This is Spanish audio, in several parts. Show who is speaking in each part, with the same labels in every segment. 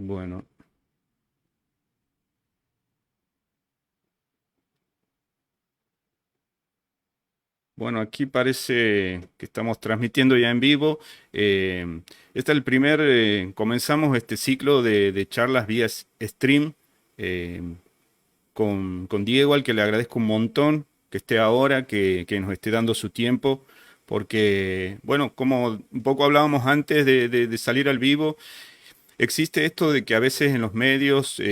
Speaker 1: Bueno, bueno, aquí parece que estamos transmitiendo ya en vivo. Este es el primer, comenzamos este ciclo de charlas vía stream eh, con Diego, al que le agradezco un montón que esté ahora, que nos esté dando su tiempo, porque, bueno, como un poco hablábamos antes de salir al vivo. Existe esto de que a veces en los medios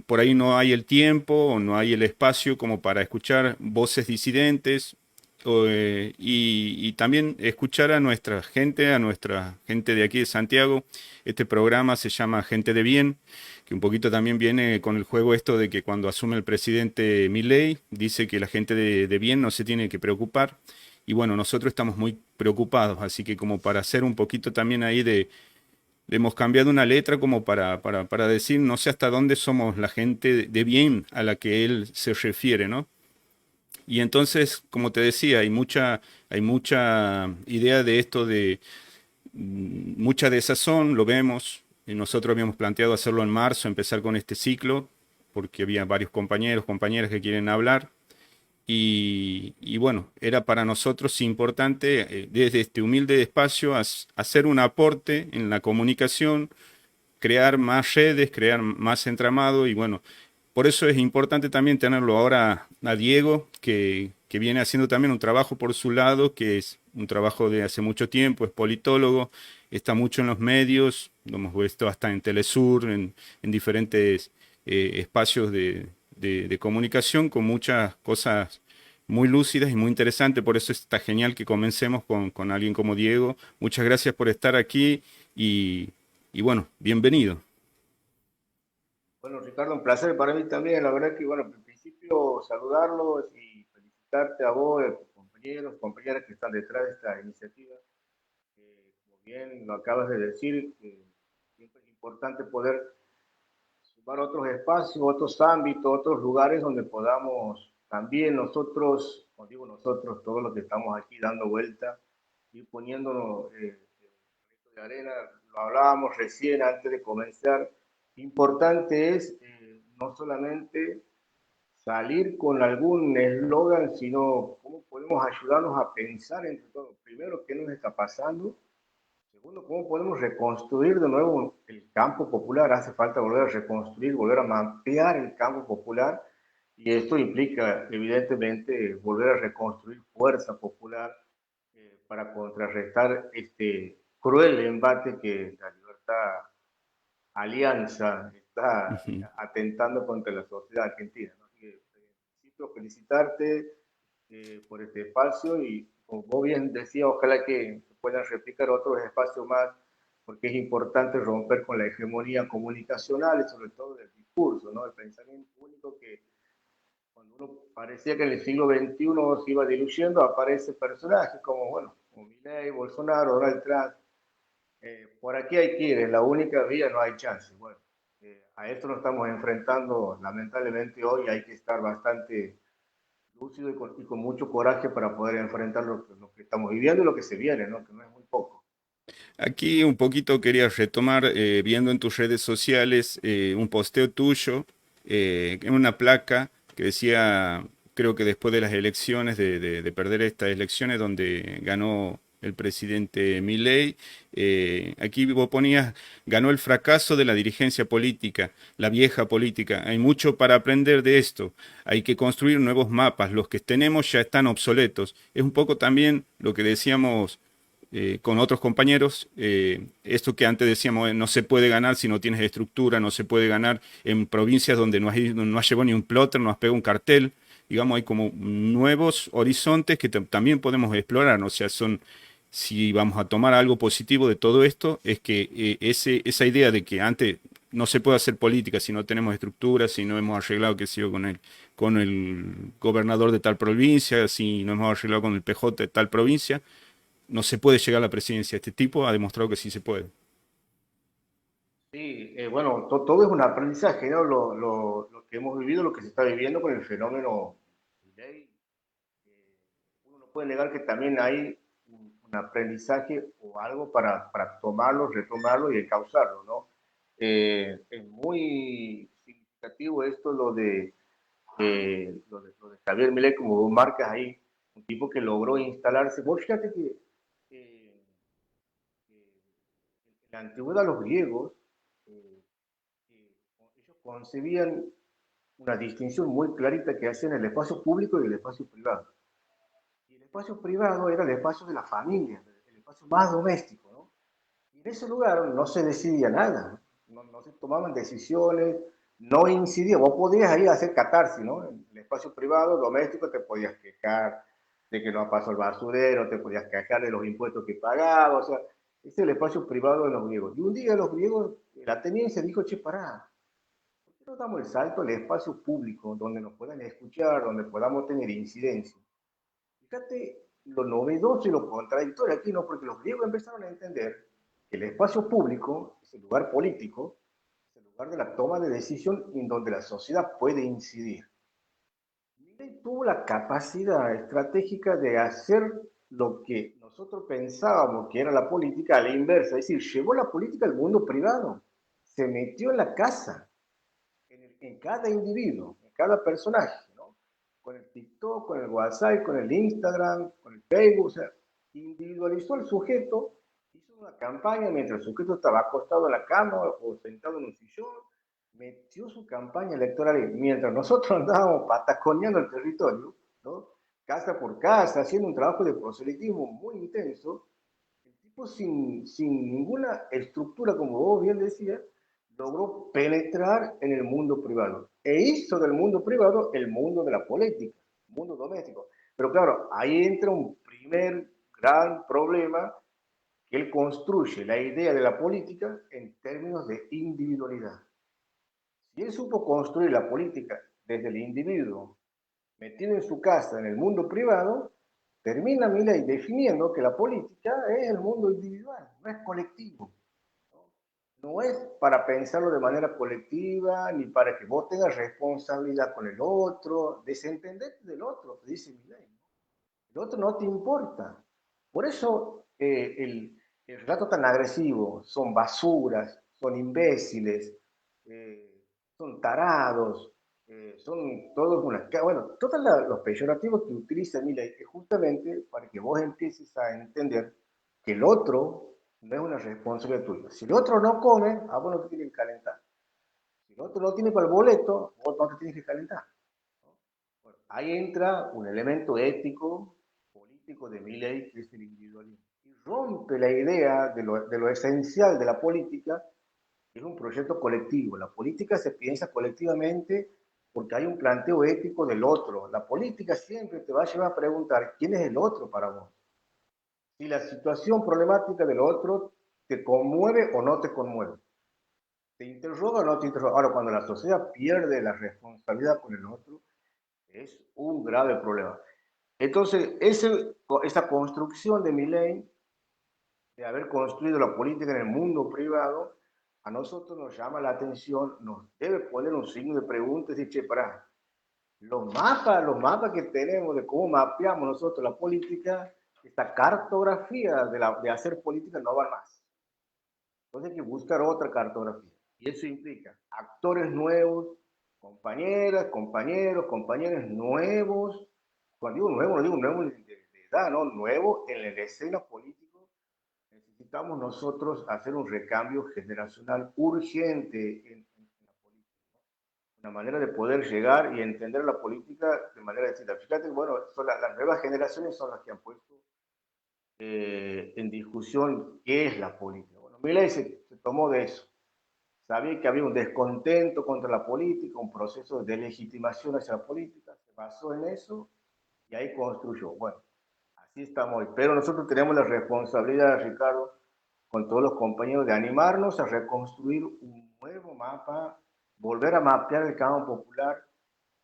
Speaker 1: por ahí no hay el tiempo o no hay el espacio como para escuchar voces disidentes y también escuchar a nuestra gente de aquí de Santiago. Este programa se llama Gente de Bien, que un poquito también viene con el juego esto de que cuando asume el presidente Milei, dice que la gente de bien no se tiene que preocupar. Y bueno, nosotros estamos muy preocupados, así que como para hacer un poquito también ahí de le hemos cambiado una letra como para decir, no sé hasta dónde somos la gente de bien a la que él se refiere, ¿no? Y entonces, como te decía, hay mucha idea de esto de mucha desazón, lo vemos. Y nosotros habíamos planteado hacerlo en marzo, empezar con este ciclo, porque había varios compañeros, compañeras que quieren hablar. Y bueno, era para nosotros importante desde este humilde espacio hacer un aporte en la comunicación, crear más redes, crear más entramado y bueno, por eso es importante también tenerlo ahora a Diego, que viene haciendo también un trabajo por su lado, que es un trabajo de hace mucho tiempo, es politólogo, está mucho en los medios, lo hemos visto hasta en Telesur, en diferentes espacios de comunicación con muchas cosas muy lúcidas y muy interesantes, por eso está genial que comencemos con alguien como Diego. Muchas gracias por estar aquí y, y bueno, bienvenido.
Speaker 2: Bueno, Ricardo, un placer para mí también. La verdad que, bueno, en principio saludarlos y felicitarte a vos, a tus compañeros, compañeras que están detrás de esta iniciativa. Como bien lo acabas de decir, siempre es importante poder sumar otros espacios, otros ámbitos, otros lugares donde podamos también nosotros, como digo nosotros, todos los que estamos aquí dando vuelta, ir poniéndonos de arena, lo hablábamos recién antes de comenzar. Importante es no solamente salir con algún eslogan, sino cómo podemos ayudarnos a pensar entre todos. Primero, qué nos está pasando. Segundo, cómo podemos reconstruir de nuevo el campo popular. Hace falta volver a reconstruir, volver a mapear el campo popular. Y esto implica, evidentemente, volver a reconstruir fuerza popular para contrarrestar este cruel embate que la libertad alianza está
Speaker 1: Ujú.
Speaker 2: atentando contra la sociedad argentina, ¿no? Así que, necesito felicitarte por este espacio y como vos bien decías, ojalá que se puedan replicar otros espacios más, porque es importante romper con la hegemonía comunicacional y sobre todo del discurso, ¿no? El pensamiento único que cuando uno parecía que en el siglo XXI se iba diluyendo, aparece personajes como, bueno, como Milei, Bolsonaro, Donald Trump, por aquí hay que ir, es la única vía, no hay chance. Bueno, a esto nos estamos enfrentando lamentablemente hoy, hay que estar bastante lúcido y con mucho coraje para poder enfrentar lo que estamos viviendo y lo que se viene, ¿no? Que no es muy poco.
Speaker 1: Aquí un poquito quería retomar, viendo en tus redes sociales un posteo tuyo en una placa que decía, creo que después de las elecciones, de perder estas elecciones donde ganó el presidente Milei, aquí vos ponías, ganó el fracaso de la dirigencia política, la vieja política. Hay mucho para aprender de esto. Hay que construir nuevos mapas. Los que tenemos ya están obsoletos. Es un poco también lo que decíamos con otros compañeros. Esto que antes decíamos, no se puede ganar si no tienes estructura, no se puede ganar en provincias donde no has llegado ni un plotter, no has pegado un cartel. Digamos, hay como nuevos horizontes que también podemos explorar, ¿no? O sea, son, si vamos a tomar algo positivo de todo esto, es que esa idea de que antes no se puede hacer política si no tenemos estructura, si no hemos arreglado, qué sé yo, con el gobernador de tal provincia, si no hemos arreglado con el PJ de tal provincia, no se puede llegar a la presidencia. Este tipo ha demostrado que sí se puede.
Speaker 2: Sí, bueno, todo es un aprendizaje, ¿no? Lo que hemos vivido, lo que se está viviendo con el fenómeno Milei, uno no puede negar que también hay un aprendizaje o algo para tomarlo, retomarlo y encauzarlo, ¿no? es muy significativo esto, lo de Javier Milei, como vos marcas ahí, un tipo que logró instalarse. Vos fíjate que eh, en la antigüedad los griegos, eh, ellos concebían una distinción muy clarita que hacían el espacio público y el espacio privado. Y el espacio privado era el espacio de la familia, el espacio más doméstico, ¿no? Y en ese lugar no se decidía nada, no se tomaban decisiones, no incidía. Vos podías ahí hacer catarsis, ¿no? En el espacio privado, doméstico, te podías quejar de que no pasó el basurero, te podías quejar de los impuestos que pagabas, o sea, ese es el espacio privado de los griegos. Y un día los griegos, la ateniense dijo, che, pará, ¿por qué no damos el salto al espacio público, donde nos puedan escuchar, donde podamos tener incidencia? Fíjate lo novedoso y lo contradictorio aquí, ¿no? Porque los griegos empezaron a entender que el espacio público es el lugar político, es el lugar de la toma de decisión en donde la sociedad puede incidir. Milei tuvo la capacidad estratégica de hacer lo que nosotros pensábamos que era la política a la inversa, es decir, llevó la política al mundo privado, se metió en la casa, en cada individuo, en cada personaje, ¿no? Con el TikTok, con el WhatsApp, con el Instagram, con el Facebook, o sea, individualizó al sujeto, hizo una campaña mientras el sujeto estaba acostado en la cama o sentado en un sillón, metió su campaña electoral y mientras nosotros andábamos pataconeando el territorio, ¿no? Casa por casa, haciendo un trabajo de proselitismo muy intenso, el tipo sin ninguna estructura, como vos bien decías, logró penetrar en el mundo privado e hizo del mundo privado el mundo de la política, el mundo doméstico. Pero claro, ahí entra un primer gran problema, que él construye la idea de la política en términos de individualidad. Si él supo construir la política desde el individuo, metido en su casa, en el mundo privado, termina Milei definiendo que la política es el mundo individual, no es colectivo. No es para pensarlo de manera colectiva, ni para que vos tengas responsabilidad con el otro, desentenderte del otro, te dice Milei, ¿no? El otro no te importa. Por eso el relato tan agresivo, son basuras, son imbéciles, son tarados, son todos una... Bueno, todos los peyorativos que utiliza Milei es justamente para que vos empieces a entender que el otro no es una responsabilidad tuya. Si el otro no come, a vos no te tienes que calentar. Si el otro no tiene para el boleto, vos no te tienes que calentar. Bueno, ahí entra un elemento ético, político de Milley, que es el individualismo. Y rompe la idea de lo esencial de la política, que es un proyecto colectivo. La política se piensa colectivamente porque hay un planteo ético del otro. La política siempre te va a llevar a preguntar quién es el otro para vos. Si la situación problemática del otro te conmueve o no te conmueve. ¿Te interroga o no te interroga? Ahora, cuando la sociedad pierde la responsabilidad con el otro, es un grave problema. Entonces, esa construcción de Milley, de haber construido la política en el mundo privado, a nosotros nos llama la atención, nos debe poner un signo de pregunta y decir, che, pará, los mapas que tenemos de cómo mapeamos nosotros la política, esta cartografía de hacer política no va más. Entonces hay que buscar otra cartografía. Y eso implica actores nuevos, compañeras, compañeros, compañeras nuevos. Cuando digo nuevo, no digo nuevo de edad, no, nuevo en la escena política. Necesitamos nosotros hacer un recambio generacional urgente en la política, ¿no? Una manera de poder llegar y entender la política de manera distinta. Fíjate, bueno, las nuevas generaciones son las que han puesto en discusión qué es la política. Bueno, Milei se tomó de eso. Sabía que había un descontento contra la política, un proceso de legitimación hacia la política, se basó en eso y ahí construyó. Bueno, así estamos hoy. Pero nosotros tenemos la responsabilidad, Ricardo, con todos los compañeros, de animarnos a reconstruir un nuevo mapa, volver a mapear el campo popular,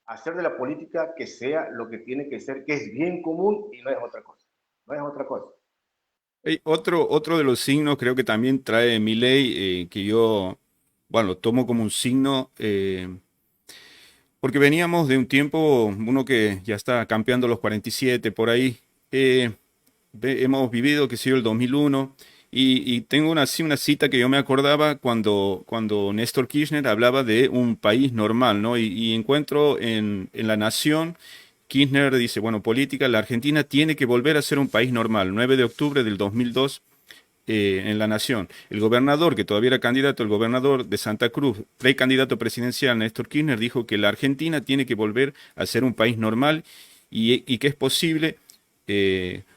Speaker 2: hacer de la política que sea lo que tiene que ser, que es bien común y no es otra cosa. No es otra cosa.
Speaker 1: Otro de los signos creo que también trae Milei, que yo, bueno, lo tomo como un signo, porque veníamos de un tiempo, uno que ya está campeando los 47 por ahí, hemos vivido, que sé yo, el 2001, Y tengo una, sí, una cita que yo me acordaba cuando Néstor Kirchner hablaba de un país normal, ¿no? Y encuentro en La Nación, Kirchner dice, bueno, política, la Argentina tiene que volver a ser un país normal. 9 de octubre del 2002, en La Nación. El gobernador, que todavía era candidato, el gobernador de Santa Cruz, precandidato presidencial, Néstor Kirchner, dijo que la Argentina tiene que volver a ser un país normal y que es posible,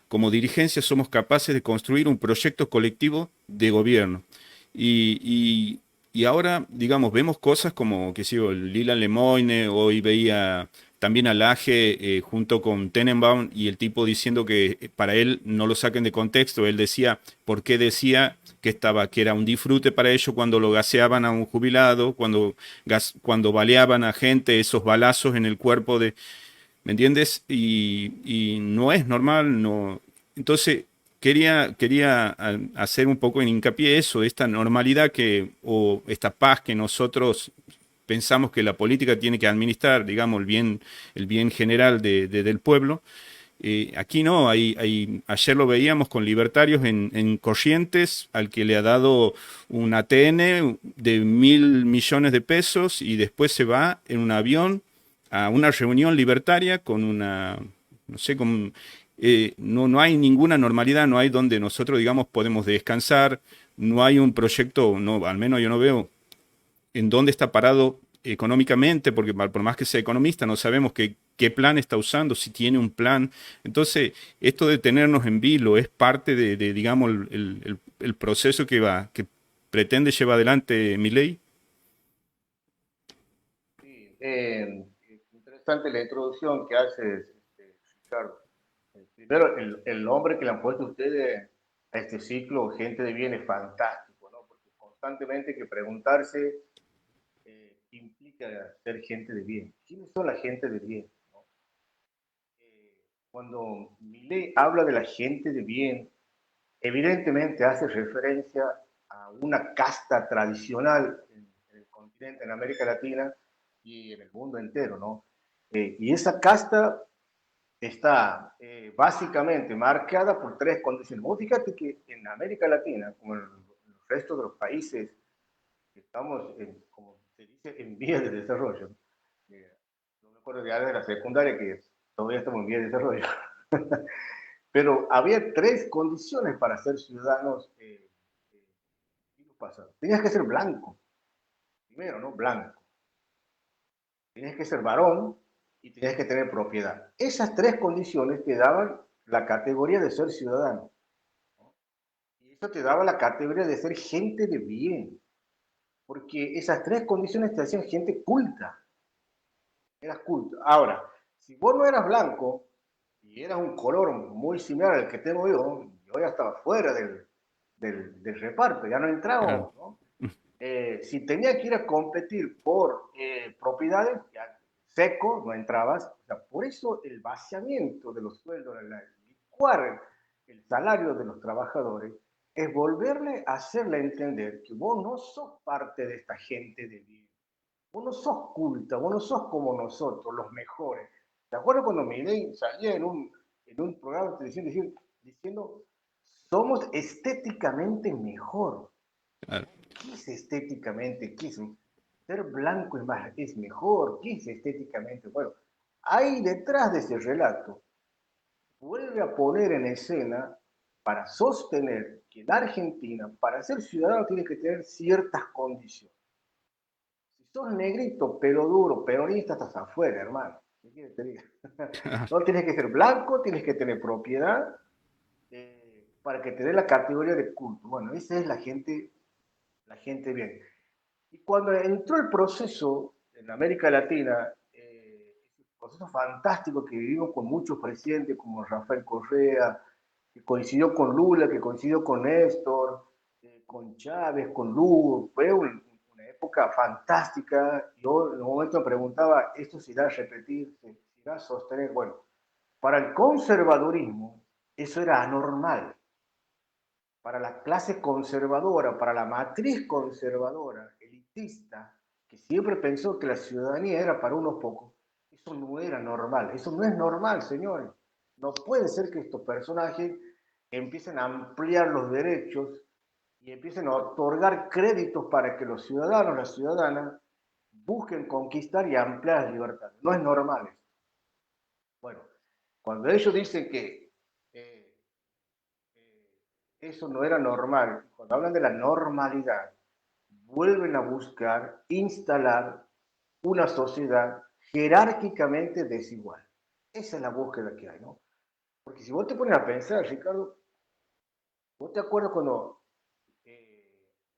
Speaker 1: como dirigencia, somos capaces de construir un proyecto colectivo de gobierno. Y, y- y ahora, digamos, vemos cosas como, que sé yo, el Lila Lemoine, hoy veía también a Laje junto con Tenenbaum y el tipo diciendo que para él no lo saquen de contexto. Él decía, ¿por qué decía que era un disfrute para ellos cuando lo gaseaban a un jubilado, cuando baleaban a gente, esos balazos en el cuerpo de, ¿me entiendes? Y no es normal, no. Entonces, quería hacer un poco en hincapié eso, esta normalidad o esta paz que nosotros pensamos que la política tiene que administrar, digamos, el bien general del pueblo. Aquí no, ayer lo veíamos con libertarios en Corrientes, al que le ha dado un ATN de 1.000 millones de pesos y después se va en un avión a una reunión libertaria con una, no sé, no hay ninguna normalidad, no hay donde nosotros, digamos, podemos descansar, no hay un proyecto, no, al menos yo no veo en dónde está parado económicamente, porque por más que sea economista, no sabemos qué plan está usando, si tiene un plan. Entonces, esto de tenernos en vilo es parte digamos, el proceso que pretende llevar adelante Milei.
Speaker 2: Sí, interesante la introducción que haces, Ricardo. Primero, el nombre que le han puesto ustedes a este ciclo, Gente de Bien, es fantástico, ¿no? Porque constantemente hay que preguntarse qué implica ser gente de bien. ¿Quiénes son la gente de bien? ¿No? Cuando Millet habla de la gente de bien, evidentemente hace referencia a una casta tradicional en el continente, en América Latina y en el mundo entero, ¿no? Y esa casta está básicamente marcada por tres condiciones. Vos fíjate que en América Latina, como en el resto de los países que estamos, como se dice, en vías de desarrollo, eh, no me acuerdo ya de la secundaria que todavía estamos en vías de desarrollo, pero había tres condiciones para ser ciudadanos. Tenías que ser blanco, primero, ¿no? Blanco. Tenías que ser varón y tenías que tener propiedad. Esas tres condiciones te daban la categoría de ser ciudadano. Y eso te daba la categoría de ser gente de bien, porque esas tres condiciones te hacían gente culta, eras culto. Ahora, si vos no eras blanco y eras un color muy similar al que tengo yo ya estaba fuera del reparto, ya no
Speaker 1: Claro.
Speaker 2: entraba, ¿no? Si tenía que ir a competir por propiedades, ya seco, no entrabas. O sea, por eso el vaciamiento de los sueldos, el licuar el salario de los trabajadores, es volverle a hacerle entender que vos no sos parte de esta gente de bien. Vos no sos culta, vos no sos como nosotros, los mejores. ¿Te acuerdas cuando Milei salía en un programa de televisión diciendo, somos estéticamente mejor?
Speaker 1: Claro.
Speaker 2: ¿Qué es estéticamente? ¿Qué es? Ser blanco es mejor. ¿Qué es estéticamente? Bueno, ahí detrás de ese relato, vuelve a poner en escena para sostener que la Argentina, para ser ciudadano, tiene que tener ciertas condiciones. Si sos negrito, pelo duro, peronista, estás afuera, hermano. ¿Qué quieres que te diga? No tienes que ser blanco, tienes que tener propiedad para que te dé la categoría de culto. Bueno, esa es la gente bien. Y cuando entró el proceso en América Latina, ese proceso fantástico que vivimos con muchos presidentes como Rafael Correa, que coincidió con Lula, que coincidió con Néstor, con Chávez, con Lugo, fue una época fantástica. Yo en un momento me preguntaba, ¿esto se irá a repetir? ¿Se irá a sostener? Bueno, para el conservadurismo eso era anormal. Para la clase conservadora, para la matriz conservadora, elitista, que siempre pensó que la ciudadanía era para unos pocos, eso no era normal, eso no es normal, señores. No puede ser que estos personajes empiezan a ampliar los derechos y empiezan a otorgar créditos para que los ciudadanos, las ciudadanas, busquen conquistar y ampliar las libertades. No es normal eso. Bueno, cuando ellos dicen que eh, eso no era normal, cuando hablan de la normalidad, vuelven a buscar instalar una sociedad jerárquicamente desigual. Esa es la búsqueda que hay, ¿no? Porque si vos te pones a pensar, Ricardo, ¿vos te acuerdas cuando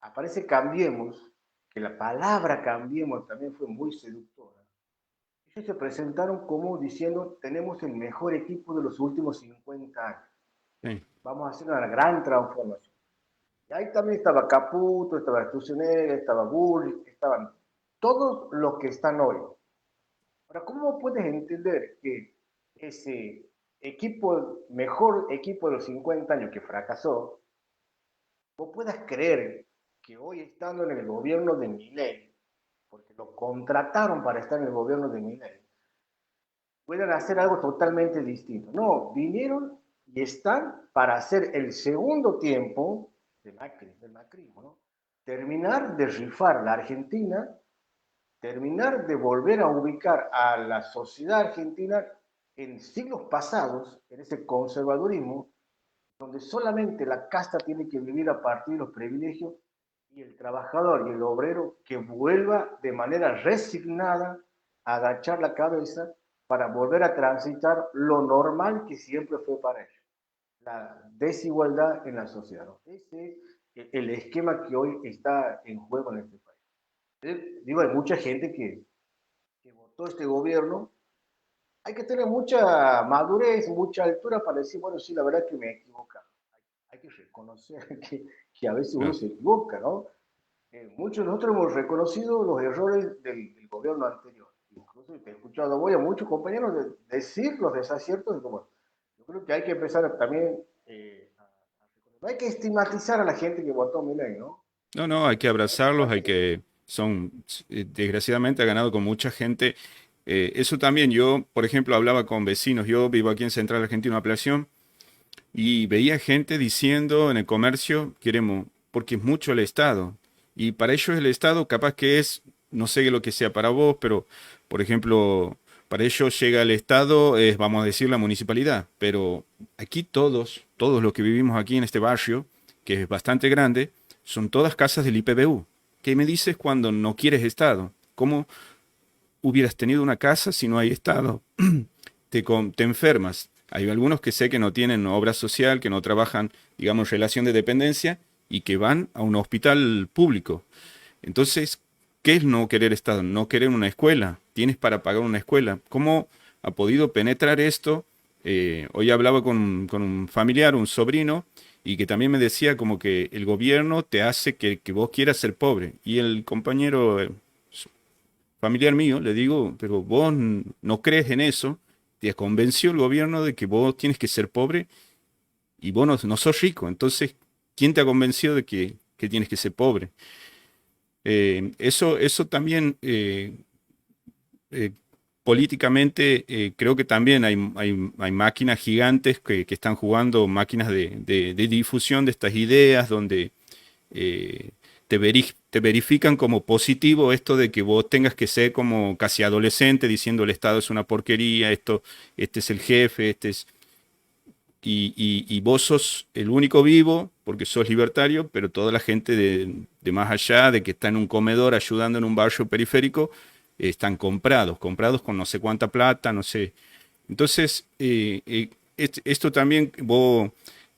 Speaker 2: aparece Cambiemos, que la palabra Cambiemos también fue muy seductora? Ellos se presentaron como diciendo, tenemos el mejor equipo de los últimos 50 años.
Speaker 1: Sí,
Speaker 2: Vamos a hacer una gran transformación. Y ahí también estaba Caputo, estaba Sturzenegger, estaba Bullrich, estaban todos los que están hoy. Ahora, ¿cómo puedes entender que ese equipo, mejor equipo de los 50 años que fracasó, vos puedas creer que hoy estando en el gobierno de Milei, porque lo contrataron para estar en el gobierno de Milei, puedan hacer algo totalmente distinto? No, vinieron y están para hacer el segundo tiempo de Macri, del macrismo, ¿no? Terminar de rifar la Argentina, terminar de volver a ubicar a la sociedad argentina en siglos pasados, en ese conservadurismo, donde solamente la casta tiene que vivir a partir de los privilegios y el trabajador y el obrero que vuelva de manera resignada a agachar la cabeza para volver a transitar lo normal que siempre fue para ellos, la desigualdad en la sociedad, ¿no? Ese es el esquema que hoy está en juego en este país. Digo, hay mucha gente que votó este gobierno. Hay que tener mucha madurez, mucha altura para decir, bueno, sí, la verdad es que me he equivocado. Hay que reconocer que a veces uno
Speaker 1: claro.
Speaker 2: se equivoca, ¿no? Muchos de nosotros hemos reconocido los errores del gobierno anterior. Incluso te he escuchado voy a muchos compañeros decir los desaciertos. Como, yo creo que hay que empezar también no hay que estigmatizar a la gente que votó Milei, ¿no?
Speaker 1: No, no, hay que
Speaker 2: Hay que
Speaker 1: abrazarlos, hay
Speaker 2: tratar de...
Speaker 1: que, son, desgraciadamente ha ganado con mucha gente. Eso también, yo, por ejemplo, hablaba con vecinos, yo vivo aquí en Central Argentina, Ampliación, y veía gente diciendo en el comercio, queremos, porque es mucho el Estado. Y para ellos el Estado capaz que es, no sé lo que sea para vos, pero por ejemplo, para ellos llega el Estado, es, vamos a decir, la municipalidad. Pero aquí todos los que vivimos aquí en este barrio, que es bastante grande, son todas casas del IPBU. ¿Qué me dices cuando no quieres Estado? ¿Cómo hubieras tenido una casa si no hay Estado? Te enfermas. Hay algunos que sé que no tienen obra social, que no trabajan, digamos, en relación de dependencia y que van a un hospital público. Entonces, ¿qué es no querer Estado? No querer una escuela. Tienes para pagar una escuela. ¿Cómo ha podido penetrar esto? Hoy hablaba con un familiar, un sobrino, y que también me decía como que el gobierno te hace que vos quieras ser pobre. Y el compañero familiar mío, le digo, pero vos no crees en eso, te convenció el gobierno de que vos tienes que ser pobre y vos no sos rico. Entonces, ¿quién te ha convencido de que tienes que ser pobre? Eso también eh, políticamente creo que también hay máquinas gigantes que están jugando, máquinas de difusión de estas ideas, donde eh, te verifican como positivo esto de que vos tengas que ser como casi adolescente diciendo el Estado es una porquería, esto, este es el jefe, este es... y vos sos el único vivo porque sos libertario, pero toda la gente de más allá, de que está en un comedor ayudando en un barrio periférico, están comprados con no sé cuánta plata, no sé. Entonces, esto también, vos,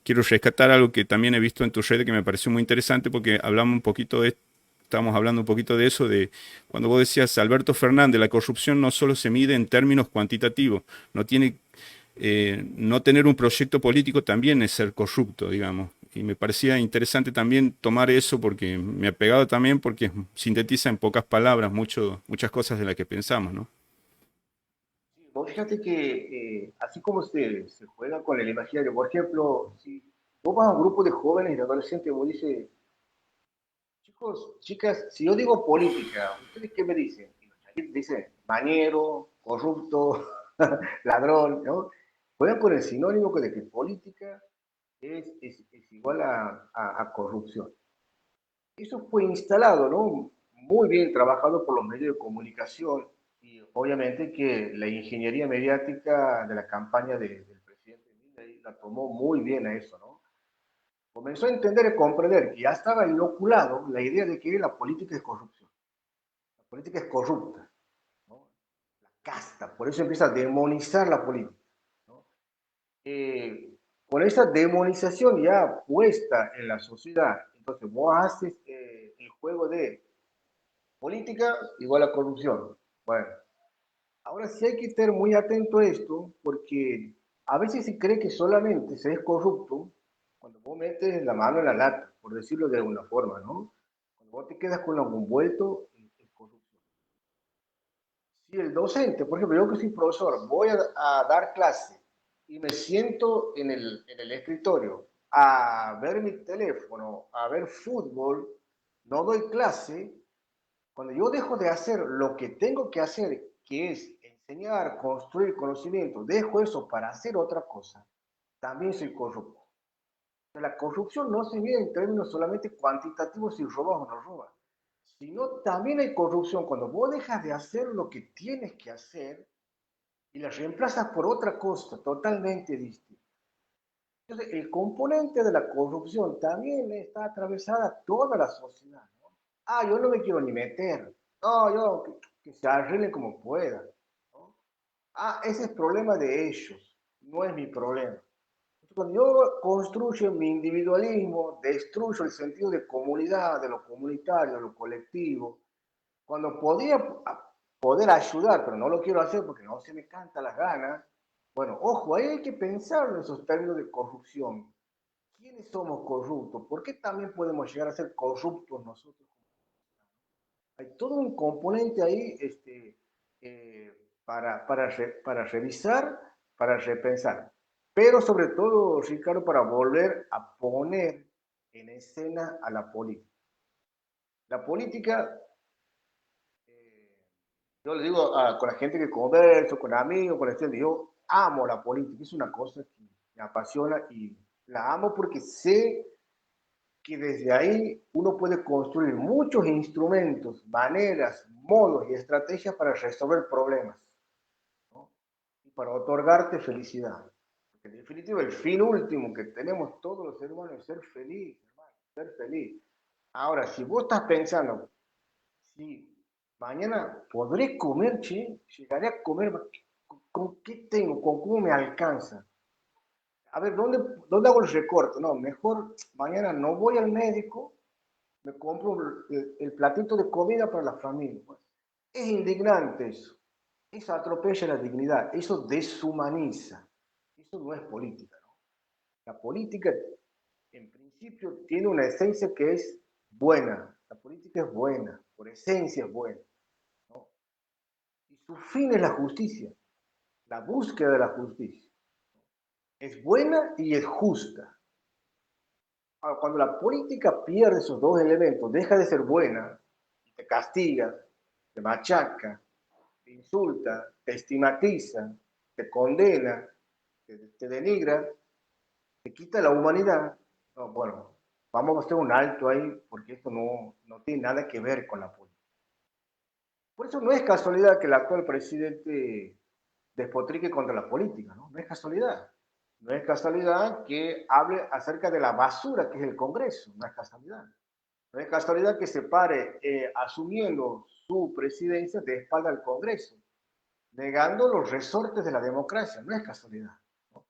Speaker 1: quiero rescatar algo que también he visto en tu red que me pareció muy interesante porque hablamos un poquito de, estamos hablando un poquito de eso, de cuando vos decías, Alberto Fernández, la corrupción no solo se mide en términos cuantitativos, no tiene, no tener un proyecto político también es ser corrupto, digamos. Y me parecía interesante también tomar eso porque me ha pegado también porque sintetiza en pocas palabras muchas cosas de las que pensamos, ¿no?
Speaker 2: Vos fíjate que así como se juega con el imaginario, por ejemplo, si vos vas a un grupo de jóvenes y de adolescentes, vos dices, chicos, chicas, si yo digo política, ¿ustedes qué me dicen? Y los chavitos dicen, bañero, corrupto, ladrón, ¿no? Juegan con el sinónimo de que política es igual a corrupción. Eso fue instalado, ¿no? Muy bien trabajado por los medios de comunicación y obviamente que la ingeniería mediática de la campaña del presidente Milei la tomó muy bien a eso, ¿no? Comenzó a entender y comprender que ya estaba inoculado la idea de que la política es corrupción, la política es corrupta, ¿no? La casta, por eso empieza a demonizar la política, ¿no? Con esa demonización ya puesta en la sociedad, entonces vos haces el juego de política igual a corrupción. Bueno, ahora sí hay que estar muy atento a esto porque a veces se cree que solamente se es corrupto cuando vos metes la mano en la lata, por decirlo de alguna forma, ¿no? Cuando vos te quedas con algún vuelto, es corrupción. Si el docente, por ejemplo, yo que soy profesor, voy a dar clase y me siento en el escritorio a ver mi teléfono, a ver fútbol, no doy clase, cuando yo dejo de hacer lo que tengo que hacer, que es enseñar, construir conocimiento, dejo eso para hacer otra cosa, también soy corrupto. La corrupción no se mide en términos solamente cuantitativos si robas o no robas, sino también hay corrupción cuando vos dejas de hacer lo que tienes que hacer y la reemplazas por otra cosa totalmente distinta. Entonces, el componente de la corrupción también está atravesada toda la sociedad, ¿no? Ah, yo no me quiero ni meter. No, yo que se arreglen como puedan, ¿no? Ah, ese es problema de ellos, no es mi problema. Entonces, cuando yo construyo mi individualismo, destruyo el sentido de comunidad, de lo comunitario, de lo colectivo, cuando podía poder ayudar, pero no lo quiero hacer porque no se me canta las ganas, bueno, ojo, ahí hay que pensar en esos términos de corrupción. ¿Quiénes somos corruptos? ¿Por qué también podemos llegar a ser corruptos nosotros? Hay todo un componente ahí para revisar, para repensar. Pero sobre todo, Ricardo, para volver a poner en escena a la política. La política, eh, yo le digo con la gente que converso, con amigos, con la gente, yo amo la política, es una cosa que me apasiona y la amo porque sé que desde ahí uno puede construir muchos instrumentos, maneras, modos y estrategias para resolver problemas, ¿no? Y para otorgarte felicidad. Porque en definitiva el fin último que tenemos todos los seres humanos es ser feliz, hermano, ser feliz. Ahora, si vos estás pensando, si mañana podré comer, che, llegaré a comer, ¿con qué tengo? ¿Con cómo me alcanza? A ver, ¿dónde hago el recorte? No, mejor mañana no voy al médico, me compro el platito de comida para la familia. Pues. Es indignante eso. Eso atropella la dignidad, eso deshumaniza. Eso no es política, ¿no? La política, en principio, tiene una esencia que es buena. La política es buena, por esencia es buena, ¿no? Y su fin es la justicia, la búsqueda de la justicia. Es buena y es justa. Cuando la política pierde esos dos elementos, deja de ser buena, te castiga, te machaca, te insulta, te estigmatiza, te condena, te denigra, te quita la humanidad. No, bueno, vamos a hacer un alto ahí porque esto no tiene nada que ver con la política. Por eso no es casualidad que el actual presidente despotrique contra la política, ¿no? No es casualidad. No es casualidad que hable acerca de la basura que es el Congreso, no es casualidad. No es casualidad que se pare asumiendo su presidencia de espalda al Congreso, negando los resortes de la democracia, no es casualidad. ¿No?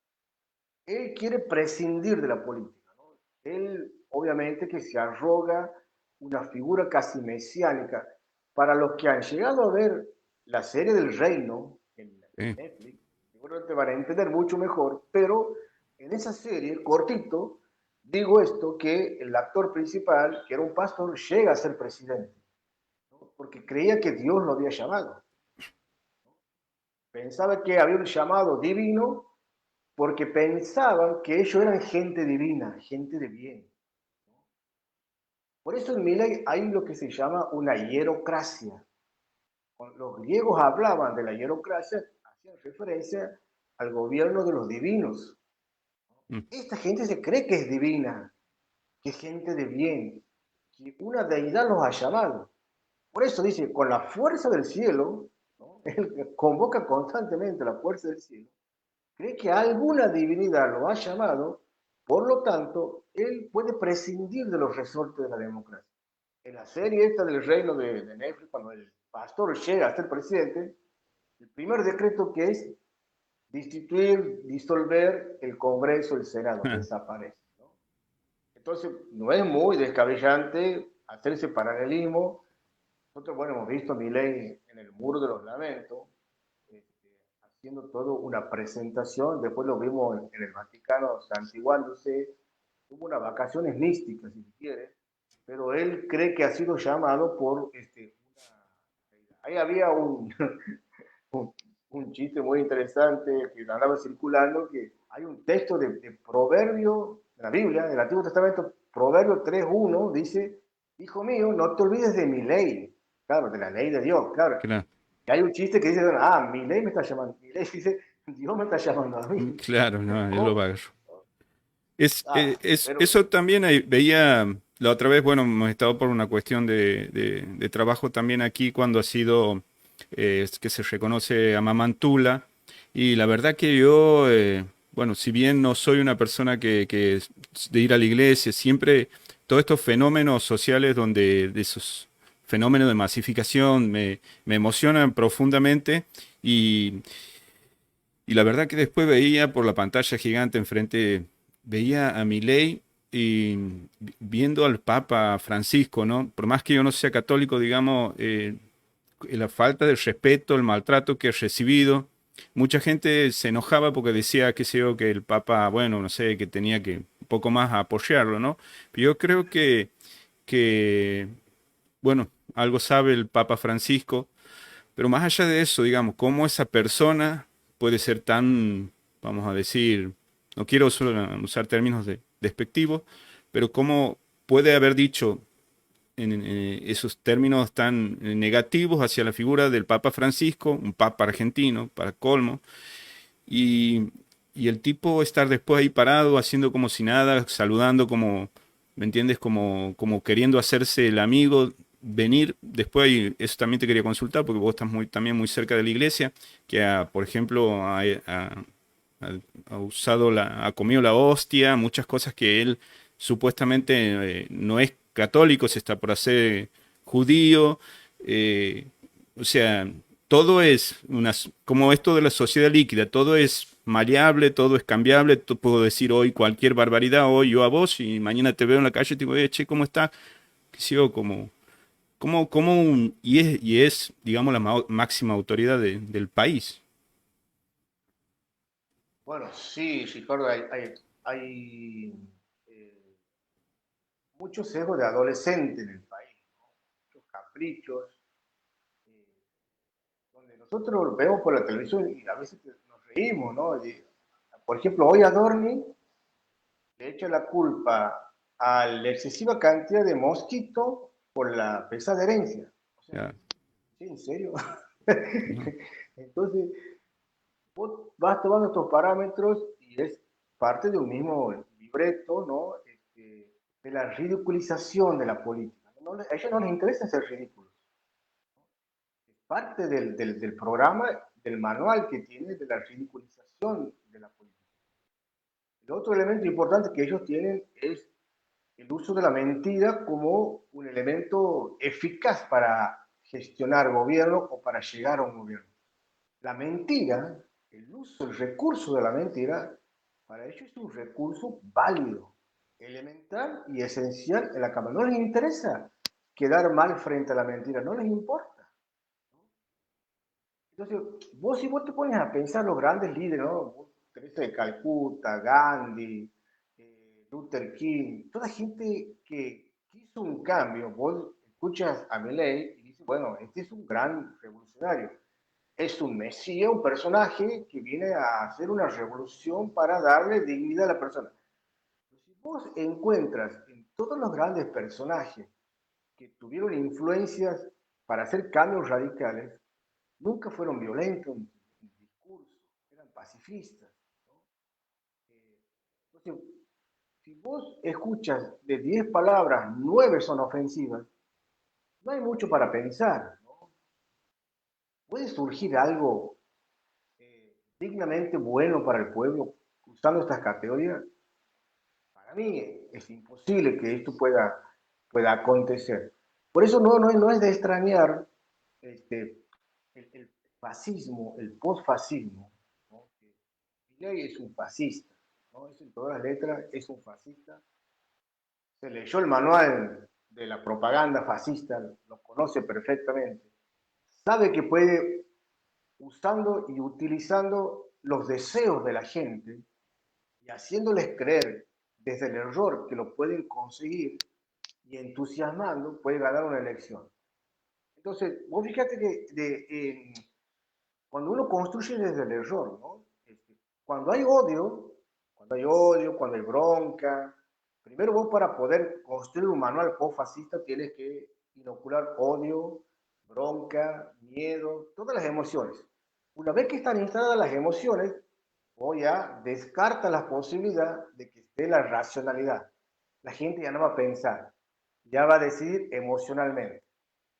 Speaker 2: Él quiere prescindir de la política. ¿No? Él, obviamente, que se arroga una figura casi mesiánica. Para los que han llegado a ver la serie del Reino en
Speaker 1: Sí.
Speaker 2: Netflix, seguramente van a entender mucho mejor, pero en esa serie, cortito, digo esto, que el actor principal, que era un pastor, llega a ser presidente, ¿no? Porque creía que Dios lo había llamado. Pensaba que había un llamado divino porque pensaban que ellos eran gente divina, gente de bien. Por eso en Milei hay lo que se llama una hierocracia. Los griegos hablaban de la hierocracia, hacían referencia al gobierno de los divinos.
Speaker 1: Mm.
Speaker 2: Esta gente se cree que es divina, que es gente de bien, que una deidad los ha llamado. Por eso dice, con la fuerza del cielo, ¿no? Él convoca constantemente la fuerza del cielo, cree que alguna divinidad lo ha llamado, por lo tanto, él puede prescindir de los resortes de la democracia. En la serie esta del reino de Netflix, cuando el pastor llega a ser presidente, el primer decreto que es destituir, disolver el Congreso, el Senado, desaparece. ¿No? Entonces, no es muy descabellante hacer ese paralelismo. Nosotros, bueno, hemos visto a Milei en el Muro de los Lamentos, este, haciendo todo una presentación, después lo vimos en el Vaticano santiguándose, tuvo unas vacaciones místicas, si se quiere, pero él cree que ha sido llamado por una... Ahí había un, un chiste muy interesante que andaba circulando, que hay un texto de Proverbio, de la Biblia, del Antiguo Testamento, Proverbio 3.1, dice, hijo mío, no te olvides de mi ley, claro, de la ley de Dios, claro.
Speaker 1: Claro.
Speaker 2: Y hay un chiste que dice, mi ley me está llamando, mi ley dice, Dios me está llamando a mí.
Speaker 1: Claro, no, él lo
Speaker 2: ¿Cómo?
Speaker 1: va a...
Speaker 2: Pero,
Speaker 1: Eso también veía la otra vez, bueno, hemos estado por una cuestión de trabajo también aquí cuando ha sido, es que se reconoce a Mamantula, y la verdad que yo, bueno, si bien no soy una persona que es de ir a la iglesia, siempre todos estos fenómenos sociales donde de esos fenómenos de masificación me emocionan profundamente y, y la verdad que después veía por la pantalla gigante enfrente, veía a Milei y viendo al Papa Francisco, ¿no? Por más que yo no sea católico, digamos, la falta de respeto, el maltrato que he recibido. Mucha gente se enojaba porque decía, qué sé yo, que el Papa, bueno, no sé, que tenía que un poco más apoyarlo, ¿no? Pero yo creo que, bueno, algo sabe el Papa Francisco, pero más allá de eso, digamos, cómo esa persona puede ser tan, vamos a decir, no quiero usar términos despectivos, pero cómo puede haber dicho en esos términos tan negativos hacia la figura del Papa Francisco, un Papa argentino, para colmo, y, y el tipo estar después ahí parado, haciendo como si nada, saludando como, ¿me entiendes? Como queriendo hacerse el amigo, venir después, y eso también te quería consultar, porque vos estás también muy cerca de la iglesia, que por ejemplo ha usado ha comido la hostia, muchas cosas que él supuestamente no es católico, se está por hacer judío, o sea, todo es como esto de la sociedad líquida, todo es maleable, todo es cambiable, puedo decir hoy cualquier barbaridad, hoy yo a vos y mañana te veo en la calle y te digo, che, ¿cómo está? Que sigo y es, digamos, la máxima autoridad del país.
Speaker 2: bueno, sí, Ricardo, hay muchos sesgos de adolescente en el país, ¿no? Muchos caprichos, eh, donde nosotros vemos por la televisión y a veces nos reímos, ¿no? Por ejemplo, hoy Adorni le echa la culpa a la excesiva cantidad de mosquitos por la pesada herencia. O sea,
Speaker 1: Ya,
Speaker 2: ¿sí, en serio?
Speaker 1: no,
Speaker 2: Entonces, vos vas tomando estos parámetros y es parte de un mismo libreto, ¿no? De la ridiculización de la política. No, a ellos no les interesa ser ridículos. Es parte del programa, del manual que tiene de la ridiculización de la política. El otro elemento importante que ellos tienen es el uso de la mentira como un elemento eficaz para gestionar gobierno o para llegar a un gobierno. La mentira, el uso, el recurso de la mentira, para ellos es un recurso válido, elemental y esencial en la Cámara. No les interesa quedar mal frente a la mentira, no les importa. Entonces, si vos te pones a pensar los grandes líderes, ¿no? Teresa de Calcuta, Gandhi, Luther King, toda gente que hizo un cambio, vos escuchas a Milei y dices, bueno, este es un gran revolucionario, es un mesías, un personaje que viene a hacer una revolución para darle dignidad a la persona. Si vos encuentras en todos los grandes personajes que tuvieron influencias para hacer cambios radicales, nunca fueron violentos en discurso, eran pacifistas. ¿No? Entonces, si vos escuchas de 10 palabras, 9 son ofensivas, no hay mucho para pensar, ¿no? Puede surgir algo dignamente bueno para el pueblo usando estas categorías. Para mí es imposible que esto pueda acontecer. Por eso no es de extrañar el fascismo, el posfascismo, ¿no? Milei es un fascista, ¿no? Es en todas las letras, es un fascista. Se leyó el manual de la propaganda fascista, lo conoce perfectamente. Sabe que puede, usando y utilizando los deseos de la gente y haciéndoles creer desde el error que lo pueden conseguir y entusiasmando, puede ganar una elección. Entonces, vos fíjate que cuando uno construye desde el error, ¿no? Cuando hay odio, cuando hay bronca, primero vos para poder construir un manual post-fascista tienes que inocular odio, bronca, miedo, todas las emociones. Una vez que están instaladas las emociones, vos ya descarta la posibilidad de que esté la racionalidad. La gente ya no va a pensar, ya va a decidir emocionalmente.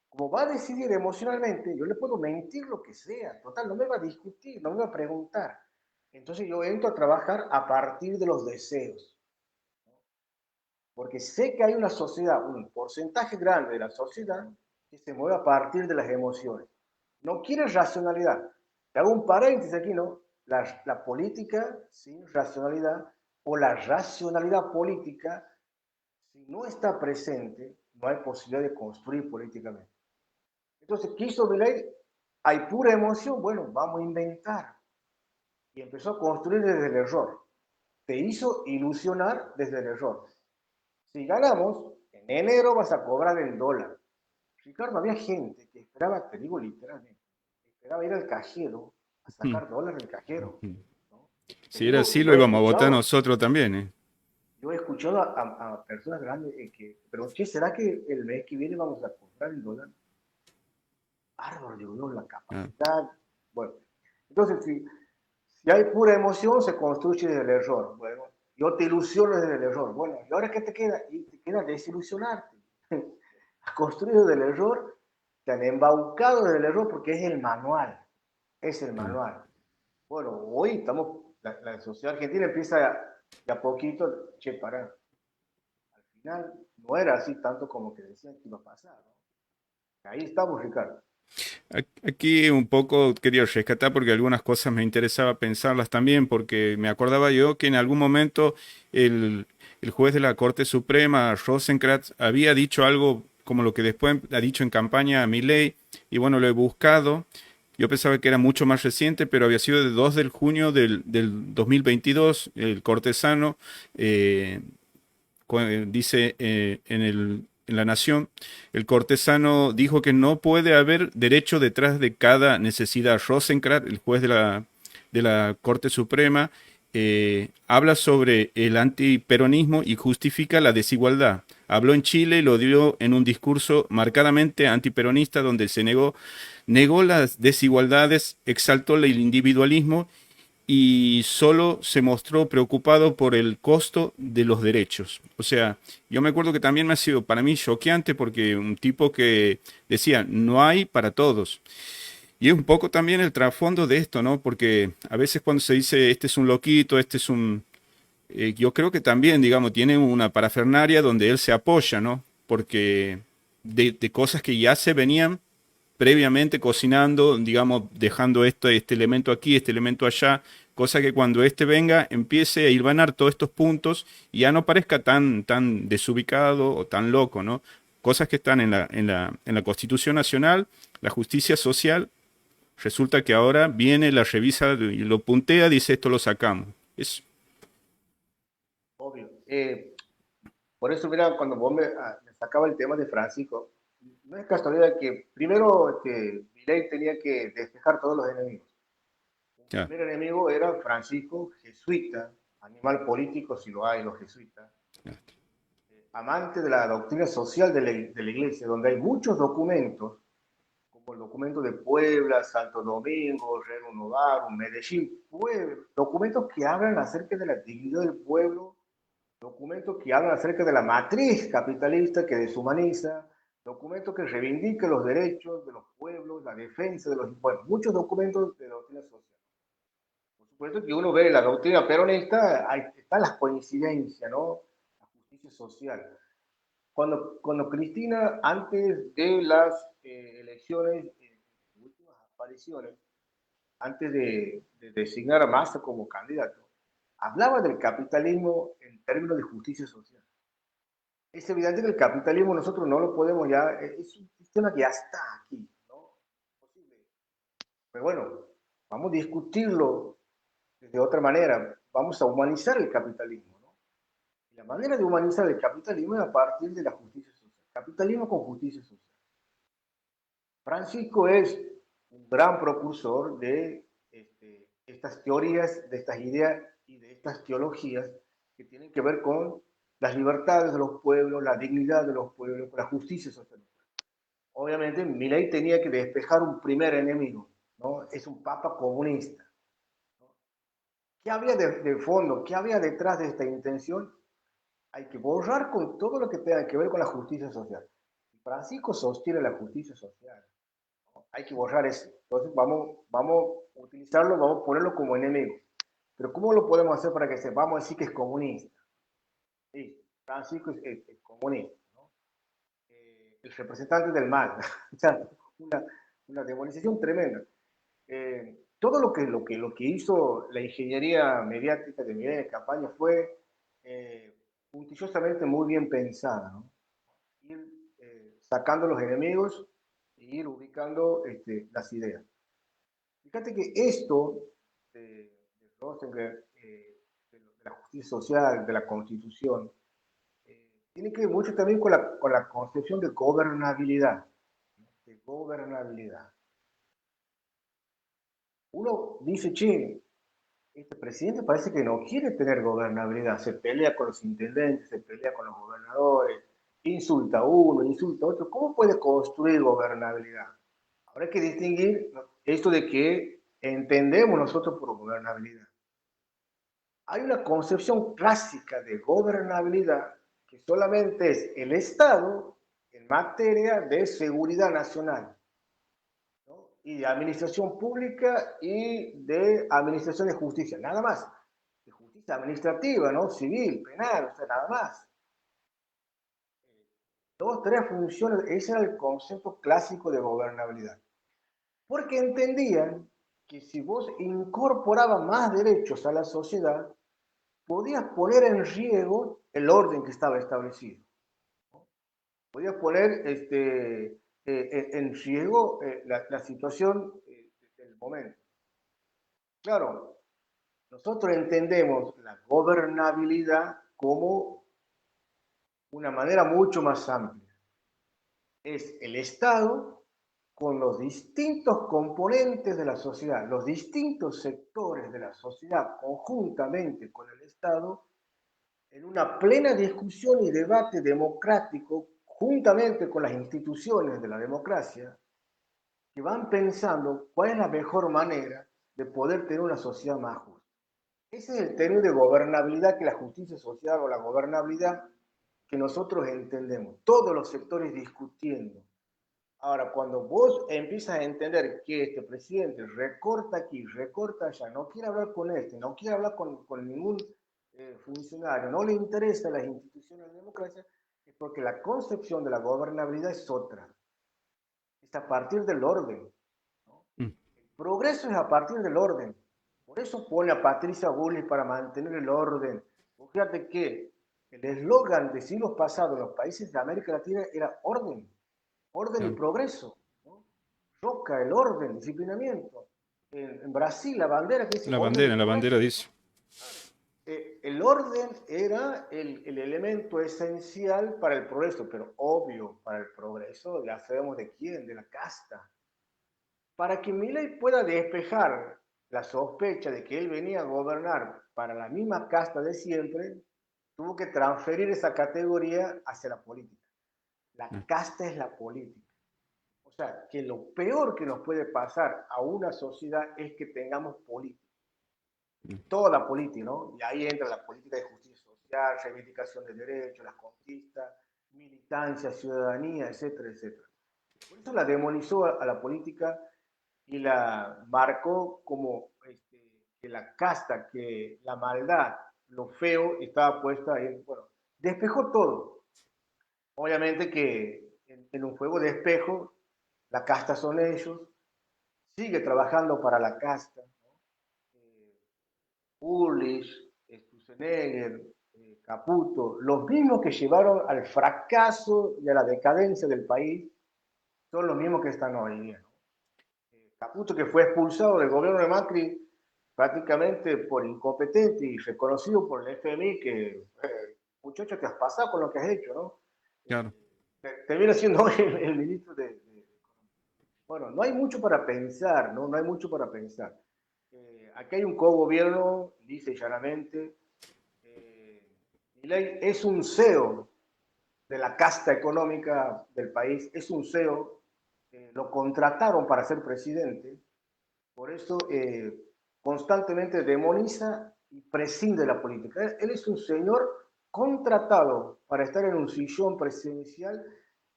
Speaker 2: Como va a decidir emocionalmente, yo le puedo mentir lo que sea, total, no me va a discutir, no me va a preguntar. Entonces yo entro a trabajar a partir de los deseos, porque sé que hay una sociedad, un porcentaje grande de la sociedad que se mueve a partir de las emociones. No quiere racionalidad. Te hago un paréntesis aquí, ¿no? La política sin racionalidad o la racionalidad política, si no está presente, no hay posibilidad de construir políticamente. Entonces, ¿qué hizo Milei? Hay pura emoción, bueno, vamos a inventar. Y empezó a construir desde el error. Te hizo ilusionar desde el error. Si ganamos, en enero vas a cobrar el dólar. Ricardo, había gente que esperaba, te digo literalmente, esperaba ir al cajero a sacar dólares del cajero, ¿no? Te
Speaker 1: Si era
Speaker 2: digo,
Speaker 1: así, lo íbamos a votar nosotros también, ¿eh?
Speaker 2: yo he escuchado a personas grandes pero ¿qué será que el mes que viene vamos a comprar el dólar? Bárbaro, digo yo, la
Speaker 1: Ah,
Speaker 2: capacidad. Bueno, entonces, si hay pura emoción, se construye desde el error. Bueno, yo te ilusiono desde el error. Bueno, ¿y ahora qué te queda? Y te queda desilusionarte. Has construido desde el error, te han embaucado desde el error porque es el manual. Es el
Speaker 1: claro.
Speaker 2: manual. Bueno, hoy estamos, la sociedad argentina empieza de a poquito, che, para. Al final no era así tanto como que decían que iba a pasar, ¿no? Ahí estamos, Ricardo.
Speaker 1: Aquí un poco quería rescatar porque algunas cosas me interesaba pensarlas también, porque me acordaba yo que en algún momento el, el juez de la Corte Suprema, Rosenkrantz, había dicho algo como lo que después ha dicho en campaña a Milei, y bueno, lo he buscado. Yo pensaba que era mucho más reciente, pero había sido de 2 de junio del 2022, el cortesano. eh, Dice en La Nación, el cortesano dijo que no puede haber derecho detrás de cada necesidad. Rosenkrantz, el juez de la Corte Suprema, habla sobre el antiperonismo y justifica la desigualdad. Habló en Chile y lo dio en un discurso marcadamente antiperonista donde negó las desigualdades, exaltó el individualismo y solo se mostró preocupado por el costo de los derechos. O sea, yo me acuerdo que también me ha sido para mí choqueante porque un tipo que decía, no hay para todos. Y es un poco también el trasfondo de esto, ¿no? Porque a veces cuando se dice, este es un loquito, este es un... yo creo que también, digamos, tiene una parafernaria donde él se apoya, ¿no? Porque de cosas que ya se venían previamente cocinando, digamos, dejando este elemento aquí, este elemento allá, cosa que cuando este venga empiece a hilvanar todos estos puntos y ya no parezca tan desubicado o tan loco, ¿no? Cosas que están en la Constitución Nacional, la justicia social, resulta que ahora viene, la revisa y lo puntea, dice esto lo sacamos. Es,
Speaker 2: Obvio. Por eso, mira, cuando vos me sacaba el tema de Francisco, no es casualidad que primero Milei tenía que despejar todos los enemigos. El
Speaker 1: ya,
Speaker 2: primer enemigo era Francisco, jesuita, animal político, si lo hay, los jesuitas,
Speaker 1: ya,
Speaker 2: amante de la doctrina social de la iglesia, donde hay muchos documentos como el documento de Puebla, Santo Domingo, Reno Novar, Medellín, documentos que hablan acerca de la dignidad del pueblo, documentos que hablan acerca de la matriz capitalista que deshumaniza, documentos que reivindican los derechos de los pueblos, la defensa de los... Bueno, muchos documentos de doctrina social. Por supuesto que uno ve la doctrina peronista, ahí están las coincidencias, ¿no? La justicia social. Cuando Cristina, antes de las elecciones, últimas apariciones, antes de designar a Massa como candidato, hablaba del capitalismo en términos de justicia social. Es evidente que el capitalismo nosotros no lo podemos ya, es un sistema que ya está aquí, ¿no? Pero bueno, vamos a discutirlo de otra manera, vamos a humanizar el capitalismo, ¿no? Y la manera de humanizar el capitalismo es a partir de la justicia social. Capitalismo con justicia social. Francisco es un gran precursor de estas teorías, de estas ideas y de estas teologías que tienen que ver con las libertades de los pueblos, la dignidad de los pueblos, con la justicia social. Obviamente, Milei tenía que despejar un primer enemigo, ¿no? Es un papa comunista. ¿Qué había de fondo? ¿Qué había detrás de esta intención? Hay que borrar con todo lo que tenga que ver con la justicia social. Francisco sostiene la justicia social. Hay que borrar eso. Entonces vamos a utilizarlo, vamos a ponerlo como enemigo. Pero ¿cómo lo podemos hacer para que sepamos decir que es comunista? Sí, Francisco es comunista, ¿no? El representante del mal. O sea, una, una demonización tremenda. Todo lo que hizo la ingeniería mediática de Milei de campaña fue puntillosamente muy bien pensada, ¿no? Ir sacando los enemigos e ir ubicando las ideas. Fíjate que esto de Rosenberg, de la justicia social, de la constitución, tiene que ver mucho también con la concepción de gobernabilidad. De gobernabilidad. Uno dice, che, este presidente parece que no quiere tener gobernabilidad, se pelea con los intendentes, se pelea con los gobernadores, insulta a uno, insulta a otro. ¿Cómo puede construir gobernabilidad? Ahora hay que distinguir esto de que entendemos nosotros por gobernabilidad. Hay una concepción clásica de gobernabilidad que solamente es el Estado en materia de seguridad nacional, ¿no? Y de administración pública y de administración de justicia, nada más. De justicia administrativa, ¿no? Civil, penal, o sea, nada más. Dos, tres funciones, ese era el concepto clásico de gobernabilidad. Porque entendían que si vos incorporabas más derechos a la sociedad, podías poner en riesgo el orden que estaba establecido. Podías poner en riesgo la situación del momento. Claro, nosotros entendemos la gobernabilidad como una manera mucho más amplia. Es el Estado con los distintos componentes de la sociedad, los distintos sectores de la sociedad conjuntamente con el Estado, en una plena discusión y debate democrático, juntamente con las instituciones de la democracia, que van pensando cuál es la mejor manera de poder tener una sociedad más justa. Ese es el término de gobernabilidad que la justicia social o la gobernabilidad que nosotros entendemos, todos los sectores discutiendo. Ahora, cuando vos empiezas a entender que este presidente recorta aquí, recorta allá, no quiere hablar con este, no quiere hablar con ningún funcionario, no le interesan las instituciones de la democracia, es porque la concepción de la gobernabilidad es otra. Es a partir del orden, ¿no?
Speaker 1: Mm.
Speaker 2: El progreso es a partir del orden. Por eso pone a Patricia Bullrich para mantener el orden. Fíjate que el eslogan de siglos pasados en los países de América Latina era orden y
Speaker 1: Claro.
Speaker 2: progreso, ¿no? Roca, el orden, disciplinamiento. En Brasil, la bandera que dice orden y
Speaker 1: La bandera
Speaker 2: progreso.
Speaker 1: dice.
Speaker 2: El orden era el elemento esencial para el progreso, pero obvio, para el progreso ya sabemos de quién, de la casta. Para que Milei pueda despejar la sospecha de que él venía a gobernar para la misma casta de siempre, tuvo que transferir esa categoría hacia la política. La
Speaker 1: Ah,
Speaker 2: casta es la política. O sea, que lo peor que nos puede pasar a una sociedad es que tengamos política, toda la política, ¿no? Y ahí entra la política de justicia social, reivindicación de derechos, las conquistas, militancia, ciudadanía, etcétera, etcétera. Por eso la demonizó a la política y la marcó como que la casta, que la maldad, lo feo estaba puesta ahí. Bueno, despejó todo. Obviamente que en un juego de espejo, la casta son ellos, sigue trabajando para la casta, ¿no? Ulrich, Sturzenegger, Caputo, los mismos que llevaron al fracaso y a la decadencia del país, son los mismos que están hoy día, ¿no? Caputo, que fue expulsado del gobierno de Macri prácticamente por incompetente y reconocido por el FMI, que muchacho, te has pasado con lo que has hecho, ¿no?
Speaker 1: Claro.
Speaker 2: Termina siendo hoy el ministro de. Bueno, no hay mucho para pensar, ¿no? No hay mucho para pensar. Aquí hay un cogobierno, dice llanamente. Milei es un CEO de la casta económica del país, es un CEO, lo contrataron para ser presidente, por eso constantemente demoniza y prescinde de la política. Él es un señor contratado para estar en un sillón presidencial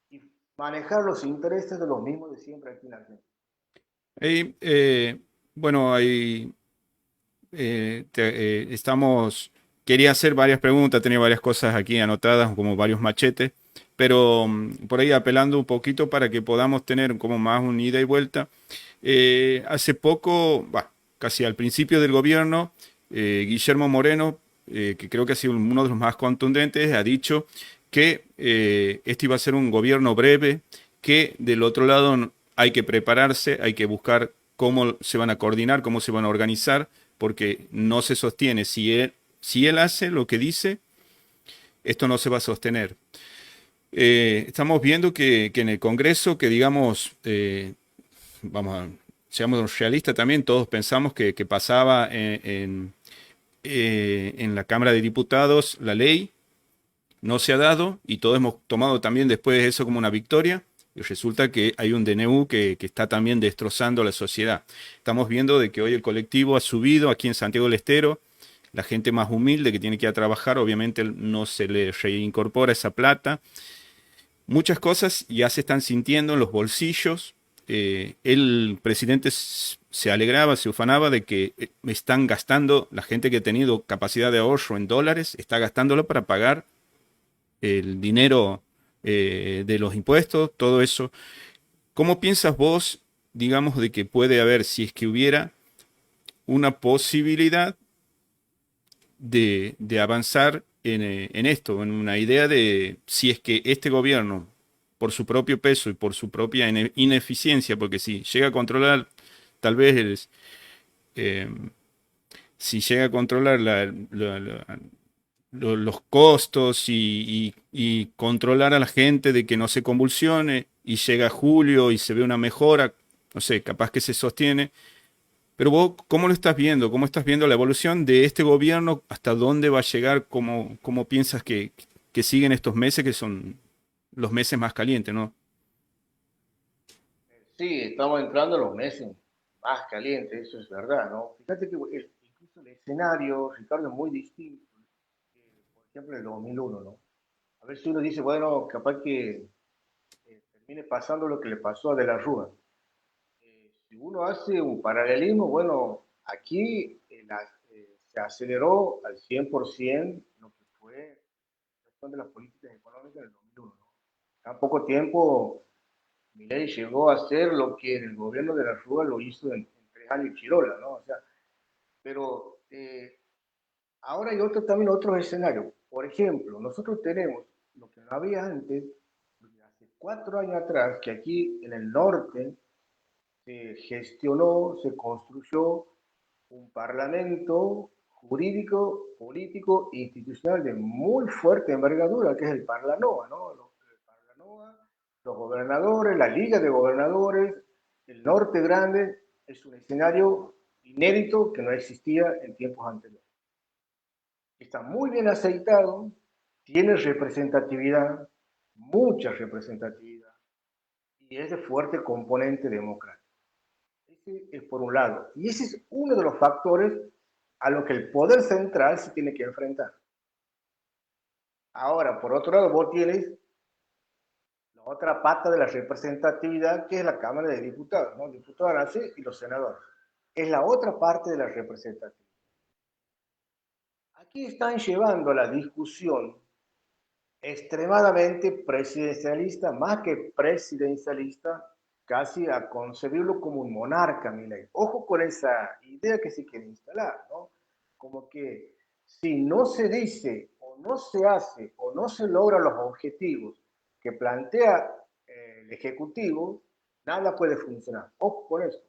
Speaker 2: y manejar los intereses de los mismos de siempre aquí en Argentina.
Speaker 1: Y, bueno, ahí estamos, quería hacer varias preguntas, tenía varias cosas aquí anotadas, como varios machetes, pero por ahí apelando un poquito para que podamos tener como más un ida y vuelta. Hace poco, bah, casi al principio del gobierno, Guillermo Moreno, que creo que ha sido uno de los más contundentes, ha dicho que este iba a ser un gobierno breve, que del otro lado hay que prepararse, hay que buscar cómo se van a coordinar, cómo se van a organizar, porque no se sostiene. Si él hace lo que dice, esto no se va a sostener. Estamos viendo que en el Congreso, que digamos, vamos a, seamos realistas también, todos pensamos que pasaba en la Cámara de Diputados la ley, no se ha dado y todos hemos tomado también después de eso como una victoria. Y resulta que hay un DNU que está también destrozando la sociedad. Estamos viendo de que hoy el colectivo ha subido aquí en Santiago del Estero. La gente más humilde que tiene que ir a trabajar, obviamente no se le reincorpora esa plata. Muchas cosas ya se están sintiendo en los bolsillos. El presidente se alegraba, se ufanaba de que están gastando, la gente que ha tenido capacidad de ahorro en dólares, está gastándolo para pagar el dinero de los impuestos, todo eso. ¿Cómo piensas vos, digamos, de que puede haber, si es que hubiera una posibilidad de avanzar en esto, en una idea de si es que este gobierno, por su propio peso y por su propia ineficiencia, porque si llega a controlar, tal vez, eh, si llega a controlar los costos y controlar a la gente de que no se convulsione y llega julio y se ve una mejora, no sé, capaz que se sostiene. Pero vos, ¿cómo lo estás viendo? ¿Cómo estás viendo la evolución de este gobierno? ¿Hasta dónde va a llegar? ¿Cómo piensas que siguen estos meses que son los meses más calientes, ¿no?
Speaker 2: Sí, estamos entrando en los meses más calientes, eso es verdad, ¿no? Fíjate que incluso el escenario, Ricardo, es muy distinto, por ejemplo, el 2001, ¿no? A ver si uno dice, bueno, capaz que termine pasando lo que le pasó a De la Rúa. Si uno hace un paralelismo, bueno, aquí se aceleró al 100% lo que fue la cuestión de las políticas económicas en el 2001, ¿no? En poco tiempo, Milei llegó a hacer lo que en el gobierno de la Rúa lo hizo en 3 años y Chirola, ¿no? O sea, pero ahora hay también otros escenarios. Por ejemplo, nosotros tenemos lo que no había antes, hace 4 años atrás, que aquí en el norte se gestionó, se construyó un parlamento jurídico, político e institucional de muy fuerte envergadura, que es el Parlanoa, ¿no? El Parlanoa, los gobernadores, la Liga de Gobernadores, el Norte Grande, es un escenario inédito que no existía en tiempos anteriores. Está muy bien aceitado, tiene representatividad, mucha representatividad, y es de fuerte componente democrático. Ese es por un lado. Y ese es uno de los factores a lo que el poder central se tiene que enfrentar. Ahora, por otro lado, vos tienes la otra pata de la representatividad, que es la Cámara de Diputados, ¿no? Diputados nacionales y los senadores. Es la otra parte de la representatividad. Aquí están llevando la discusión extremadamente presidencialista, más que presidencialista, casi a concebirlo como un monarca, Milei. Ojo con esa idea que se quiere instalar, ¿no? Como que si no se dice o no se hace o no se logran los objetivos que plantea el Ejecutivo, nada puede funcionar. Ojo con eso.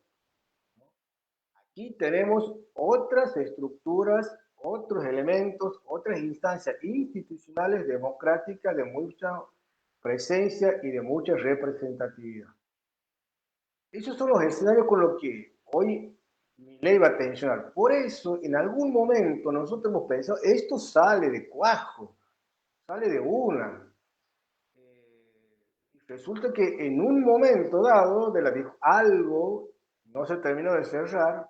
Speaker 2: Aquí tenemos otras estructuras, otros elementos, otras instancias institucionales democráticas de mucha presencia y de mucha representatividad. Esos son los escenarios con los que hoy mi ley va a tensionar. Por eso, en algún momento nosotros hemos pensado, esto sale de cuajo, sale de una. Y resulta que en un momento dado de algo no se terminó de cerrar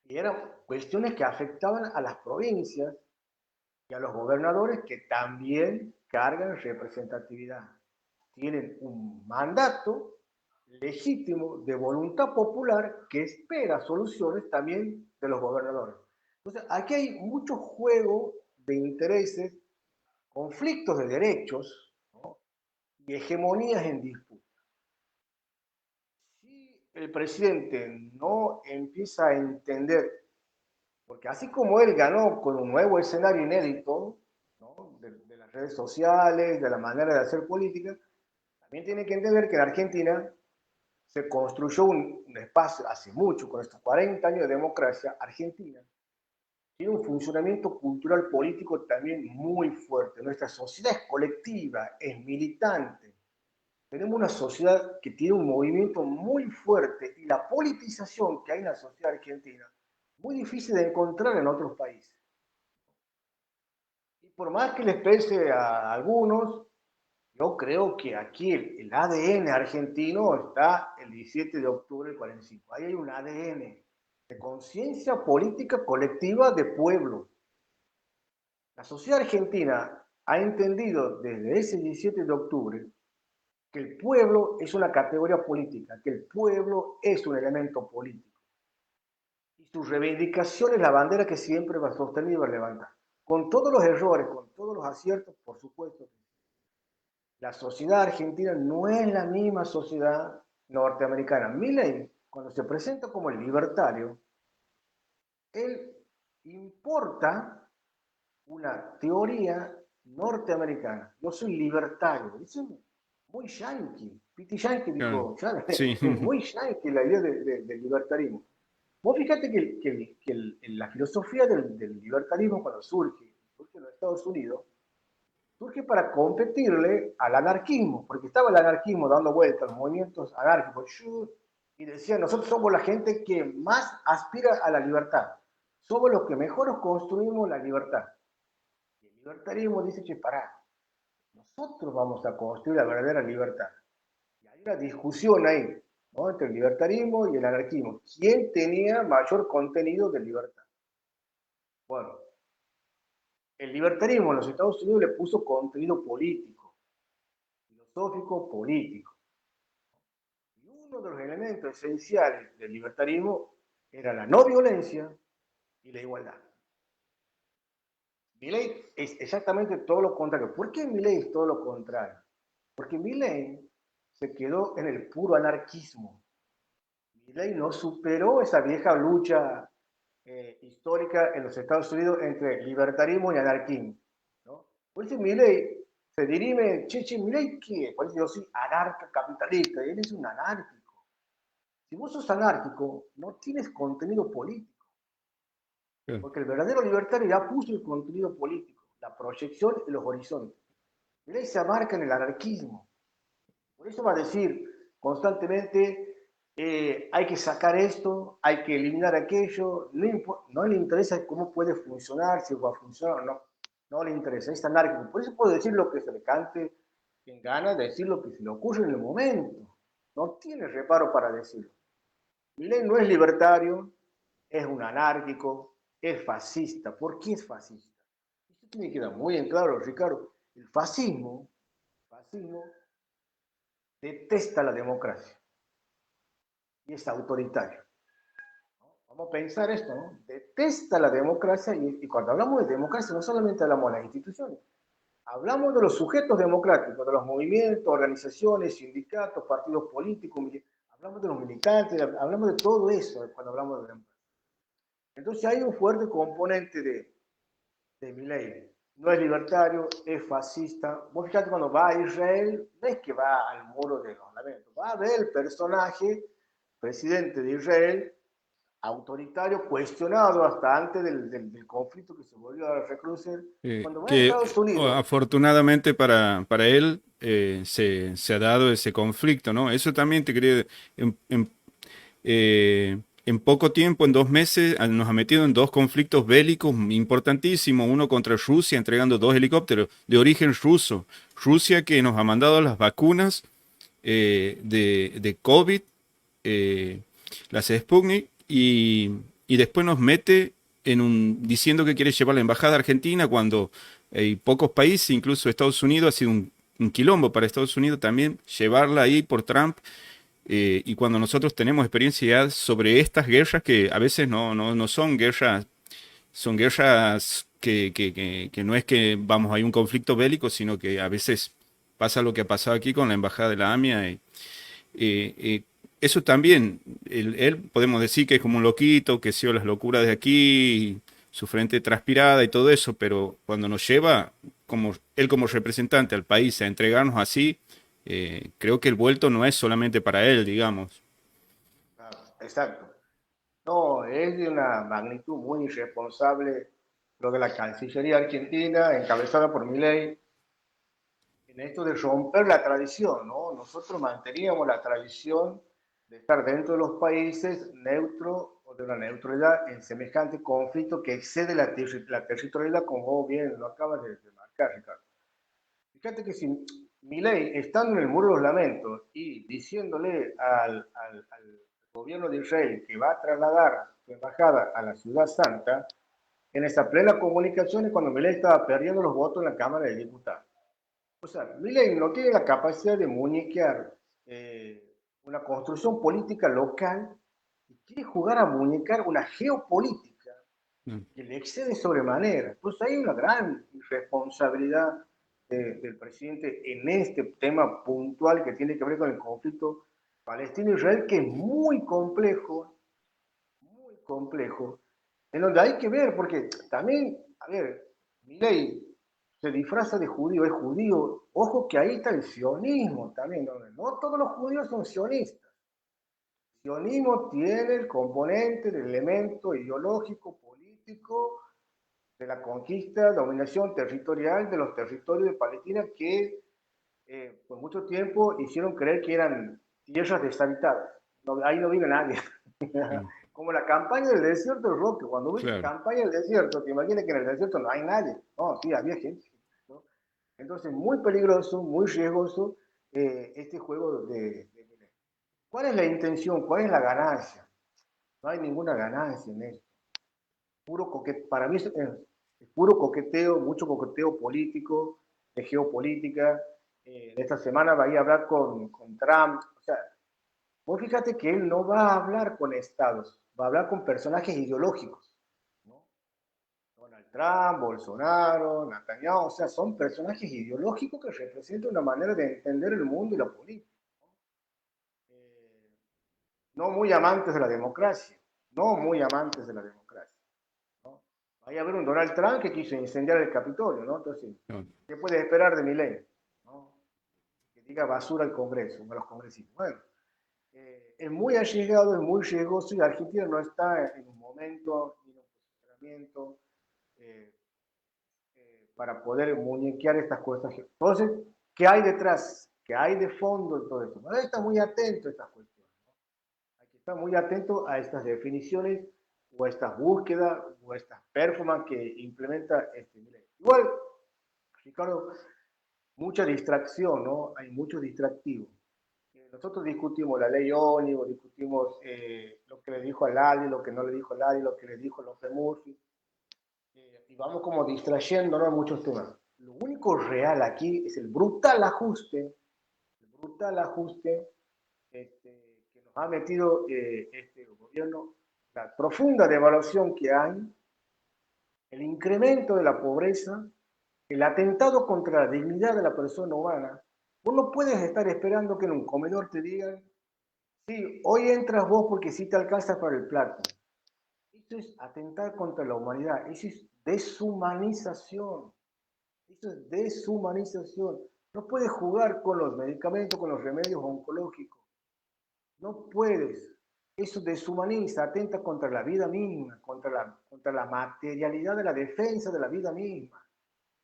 Speaker 2: y eran cuestiones que afectaban a las provincias y a los gobernadores que también cargan representatividad. Tienen un mandato legítimo de voluntad popular que espera soluciones también de los gobernadores. Entonces, aquí hay mucho juego de intereses, conflictos de derechos, ¿no? Y hegemonías en disputa. Si el presidente no empieza a entender, porque así como él ganó con un nuevo escenario inédito, ¿no? de las redes sociales, de la manera de hacer política, también tiene que entender que en Argentina se construyó un espacio hace mucho, con estos 40 años de democracia. Argentina tiene un funcionamiento cultural político también muy fuerte. Nuestra sociedad es colectiva, es militante. Tenemos una sociedad que tiene un movimiento muy fuerte y la politización que hay en la sociedad argentina, muy difícil de encontrar en otros países. Y por más que les pese a algunos, yo creo que aquí el ADN argentino está el 17 de octubre del 45. Ahí hay un ADN de conciencia política colectiva de pueblo. La sociedad argentina ha entendido desde ese 17 de octubre que el pueblo es una categoría política, que el pueblo es un elemento político. Y su reivindicación es la bandera que siempre va a sostener y va a levantar. Con todos los errores, con todos los aciertos, por supuesto. La sociedad argentina no es la misma sociedad norteamericana. Milley, cuando se presenta como el libertario, él importa una teoría norteamericana. Yo soy libertario. Es muy yankee. Piti Yankee
Speaker 1: Claro.
Speaker 2: dijo, ya,
Speaker 1: Sí,
Speaker 2: es muy yankee la idea del libertarismo. Vos fíjate la filosofía del libertarismo cuando surge en los Estados Unidos, surge para competirle al anarquismo, porque estaba el anarquismo dando vueltas, los movimientos anárquicos, y decían, nosotros somos la gente que más aspira a la libertad, somos los que mejor construimos la libertad. Y el libertarismo dice, che, pará, nosotros vamos a construir la verdadera libertad. Y hay una discusión ahí, ¿no? Entre el libertarismo y el anarquismo. ¿Quién tenía mayor contenido de libertad? Bueno, el libertarismo en los Estados Unidos le puso contenido político, filosófico, político. Y uno de los elementos esenciales del libertarismo era la no violencia y la igualdad. Milley es exactamente todo lo contrario. ¿Por qué Milley es todo lo contrario? Porque Milley se quedó en el puro anarquismo. Milley no superó esa vieja lucha histórica en los Estados Unidos entre libertarismo y anarquismo, ¿no? Por eso Milley se dirime, che, Milley, ¿qué? Por eso yo soy anarcocapitalista, y él es un anárquico. Si vos sos anárquico, no tienes contenido político,
Speaker 1: claro.
Speaker 2: porque el verdadero libertario ya puso el contenido político, la proyección y los horizontes. Milley se amarca en el anarquismo. Por eso va a decir constantemente, hay que sacar esto, hay que eliminar aquello, no le interesa cómo puede funcionar, si va a funcionar o no, no le interesa, es anárquico. Por eso puedo decir lo que se le cante quien gana decir lo que se le ocurre en el momento. No tiene reparo para decirlo. Milei no es libertario, es un anárquico, es fascista. ¿Por qué es fascista? Esto tiene que quedar muy en claro, Ricardo. El fascismo detesta la democracia y es autoritario. Vamos a pensar esto, ¿no? Detesta la democracia y cuando hablamos de democracia no solamente hablamos de las instituciones, hablamos de los sujetos democráticos, de los movimientos, organizaciones, sindicatos, partidos políticos, hablamos de los militantes, hablamos de todo eso cuando hablamos de democracia. Entonces hay un fuerte componente de Milei. No es libertario, es fascista. Vos fíjate cuando va a Israel, no es que va al muro de los lamentos, va a ver el personaje, presidente de Israel, autoritario, cuestionado hasta antes del conflicto que se volvió a recrudecer, cuando va a
Speaker 1: Que
Speaker 2: Estados Unidos.
Speaker 1: afortunadamente para él se ha dado ese conflicto, ¿no? Eso también te quería, en poco tiempo, en 2 meses, nos ha metido en dos conflictos bélicos importantísimos, uno contra Rusia, entregando dos helicópteros de origen ruso. Rusia que nos ha mandado las vacunas de COVID, eh, las Sputnik, y después nos mete diciendo que quiere llevar la embajada argentina cuando hay pocos países, incluso Estados Unidos, ha sido un quilombo para Estados Unidos también llevarla ahí por Trump. Y cuando nosotros tenemos experiencia ya sobre estas guerras que a veces no son guerras, son guerras que no es que vamos, hay un conflicto bélico, sino que a veces pasa lo que ha pasado aquí con la embajada de la AMIA. Eso también, él podemos decir que es como un loquito, que ha sido las locuras de aquí, su frente transpirada y todo eso, pero cuando nos lleva, como él como representante al país, a entregarnos así, creo que el vuelto no es solamente para él, digamos.
Speaker 2: Claro, exacto. No, es de una magnitud muy irresponsable lo de la Cancillería Argentina, encabezada por Milei, en esto de romper la tradición, ¿no? Nosotros manteníamos la tradición de estar dentro de los países neutro o de una neutralidad en semejante conflicto que excede la territorialidad, como vos bien lo acabas de marcar, Ricardo. Fíjate que si Milei, estando en el muro de los lamentos y diciéndole al gobierno de Israel que va a trasladar su embajada a la ciudad santa, en esa plena comunicación es cuando Milei estaba perdiendo los votos en la Cámara de Diputados. O sea, Milei no tiene la capacidad de muñequear una construcción política local y quiere jugar a muñecar una geopolítica
Speaker 1: Mm.
Speaker 2: que le excede sobremanera. Entonces hay una gran irresponsabilidad del presidente en este tema puntual que tiene que ver con el conflicto palestino-israel, que es muy complejo, en donde hay que ver, porque también, a ver, Milei se disfraza de judío, es judío, ojo que ahí está el sionismo también, no todos los judíos son sionistas. El sionismo tiene el componente del elemento ideológico, político, de la conquista, dominación territorial de los territorios de Palestina que por mucho tiempo hicieron creer que eran tierras deshabitadas. No, ahí no vive nadie.
Speaker 1: Mm.
Speaker 2: Como la campaña del desierto de Roque. Cuando hubo
Speaker 1: Claro.
Speaker 2: campaña del desierto, te imaginas que en el desierto no hay nadie. No, sí, había gente. ¿No? Entonces, muy peligroso, muy riesgoso este juego de. ¿Cuál es la intención? ¿Cuál es la ganancia? No hay ninguna ganancia en esto. Puro para mí es puro coqueteo, mucho coqueteo político, de geopolítica. Esta semana va a ir a hablar con Trump. O sea, vos fíjate que él no va a hablar con estados, va a hablar con personajes ideológicos. ¿No? Donald Trump, Bolsonaro, Netanyahu, o sea, son personajes ideológicos que representan una manera de entender el mundo y la política. Eh, no muy amantes de la democracia, no muy amantes de la democracia. ¿No? Vaya a haber un Donald Trump que quiso incendiar el Capitolio, ¿no? Entonces,
Speaker 1: No.
Speaker 2: ¿qué puede esperar de Milei? ¿No? Que diga basura al Congreso, a los congresistas. Bueno, es muy arriesgado, es muy riesgoso y Argentina no está en un momento ni en un posicionamiento eh, para poder muñequear estas cosas. Entonces, ¿qué hay detrás? ¿Qué hay de fondo en todo esto? Hay que estar muy atento a estas cuestiones. ¿No? Hay que estar muy atento a estas definiciones o a estas búsquedas o a estas performances que implementa este Milenio. Igual, Ricardo, mucha distracción, ¿no? Hay muchos distractivos. Nosotros discutimos la ley ómnibus, discutimos lo que le dijo a Lali, lo que no le dijo a Lali, lo que le dijo López Murphy, y vamos como distrayéndonos en muchos temas. Lo único real aquí es el brutal ajuste que nos ha metido este gobierno, la profunda devaluación que hay, el incremento de la pobreza, el atentado contra la dignidad de la persona humana. Vos no puedes estar esperando que en un comedor te digan, sí, hoy entras vos porque sí te alcanza para el plato. Eso es atentar contra la humanidad, eso es deshumanización, eso es deshumanización. No puedes jugar con los medicamentos, con los remedios oncológicos. No puedes. Eso deshumaniza, atenta contra la vida misma, contra la materialidad de la defensa de la vida misma.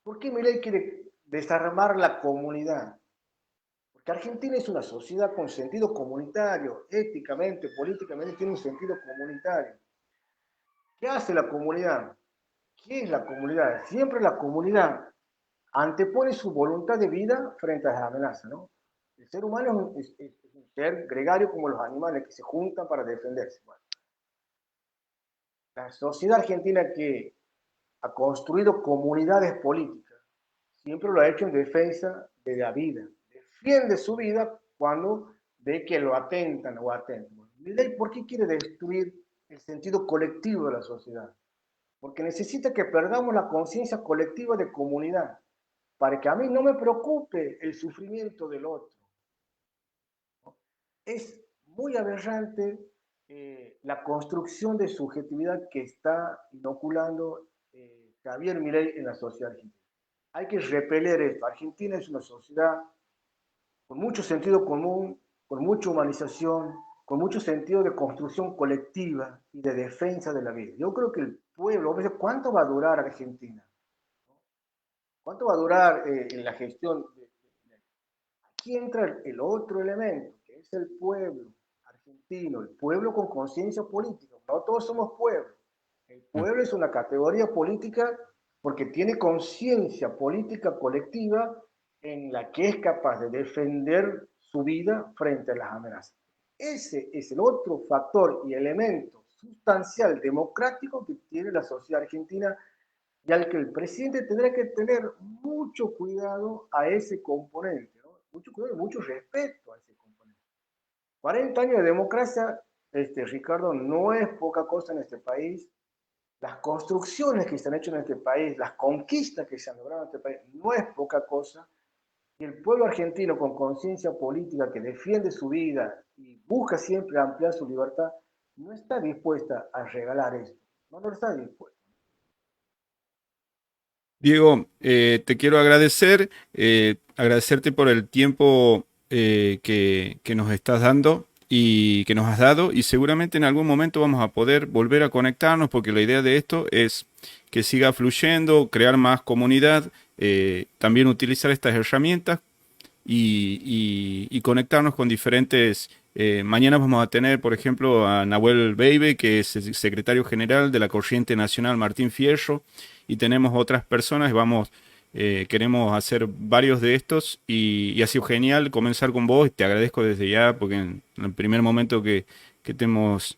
Speaker 2: ¿Por qué Milei quiere desarmar la comunidad? Porque Argentina es una sociedad con sentido comunitario, éticamente, políticamente tiene un sentido comunitario. ¿Qué hace la comunidad? ¿Qué es la comunidad? Siempre la comunidad antepone su voluntad de vida frente a las amenazas, ¿no? El ser humano es un ser gregario como los animales que se juntan para defenderse. Bueno, la sociedad argentina que ha construido comunidades políticas siempre lo ha hecho en defensa de la vida. Defiende su vida cuando ve que lo atentan o atentan. ¿Por qué quiere destruir el sentido colectivo de la sociedad? Porque necesita que perdamos la conciencia colectiva de comunidad, para que a mí no me preocupe el sufrimiento del otro. Es muy aberrante la construcción de subjetividad que está inoculando Javier Milei en la sociedad argentina. Hay que repeler esto. Argentina es una sociedad con mucho sentido común, con mucha humanización, con mucho sentido de construcción colectiva y de defensa de la vida. Yo creo que el pueblo, ¿cuánto va a durar Argentina? ¿Cuánto va a durar en la gestión? Aquí entra el otro elemento, que es el pueblo argentino, el pueblo con conciencia política. No todos somos pueblo. El pueblo es una categoría política porque tiene conciencia política colectiva en la que es capaz de defender su vida frente a las amenazas. Ese es el otro factor y elemento sustancial democrático que tiene la sociedad argentina y al que el presidente tendrá que tener mucho cuidado a ese componente, ¿no? Mucho cuidado y mucho respeto a ese componente. 40 años de democracia, Ricardo, no es poca cosa en este país. Las construcciones que se han hecho en este país, las conquistas que se han logrado en este país, no es poca cosa. Y el pueblo argentino con conciencia política que defiende su vida y busca siempre ampliar su libertad, no está dispuesta a regalar esto. No lo está dispuesta.
Speaker 1: Diego, te quiero agradecer, agradecerte por el tiempo que nos estás dando y que nos has dado y seguramente en algún momento vamos a poder volver a conectarnos porque la idea de esto es que siga fluyendo, crear más comunidad, también utilizar estas herramientas y conectarnos con diferentes. Mañana vamos a tener, por ejemplo, a Nahuel Beibe, que es el secretario general de la Corriente Nacional Martín Fierro, y tenemos otras personas, queremos hacer varios de estos, y ha sido genial comenzar con vos, y te agradezco desde ya, porque en el primer momento que te hemos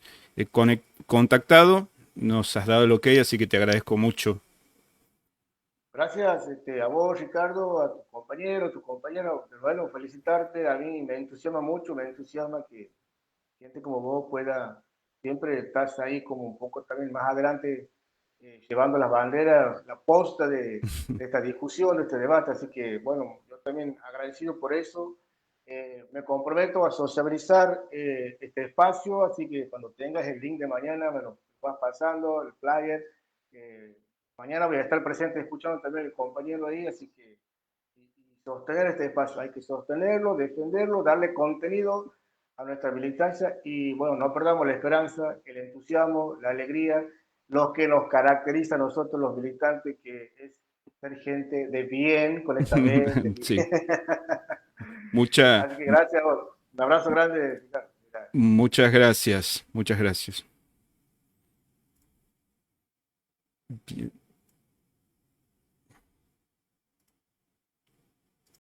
Speaker 1: contactado, nos has dado el ok, así que te agradezco mucho.
Speaker 2: Gracias a vos, Ricardo, a tu compañero, bueno, felicitarte, a mí me entusiasma mucho, me entusiasma que gente como vos pueda, siempre estás ahí como un poco también más adelante, llevando las banderas, la posta de esta discusión, de este debate, así que bueno, yo también agradecido por eso, me comprometo a sociabilizar este espacio, así que cuando tengas el link de mañana me lo vas pasando, el flyer, eh, mañana voy a estar presente escuchando también el compañero ahí, así que y sostener este espacio, hay que sostenerlo, defenderlo, darle contenido a nuestra militancia y bueno, no perdamos la esperanza, el entusiasmo, la alegría, lo que nos caracteriza a nosotros los militantes, que es ser gente de bien, con esta B, de bien.
Speaker 1: Sí, mucha,
Speaker 2: Así que gracias, un abrazo grande.
Speaker 1: muchas gracias, muchas gracias. Bien.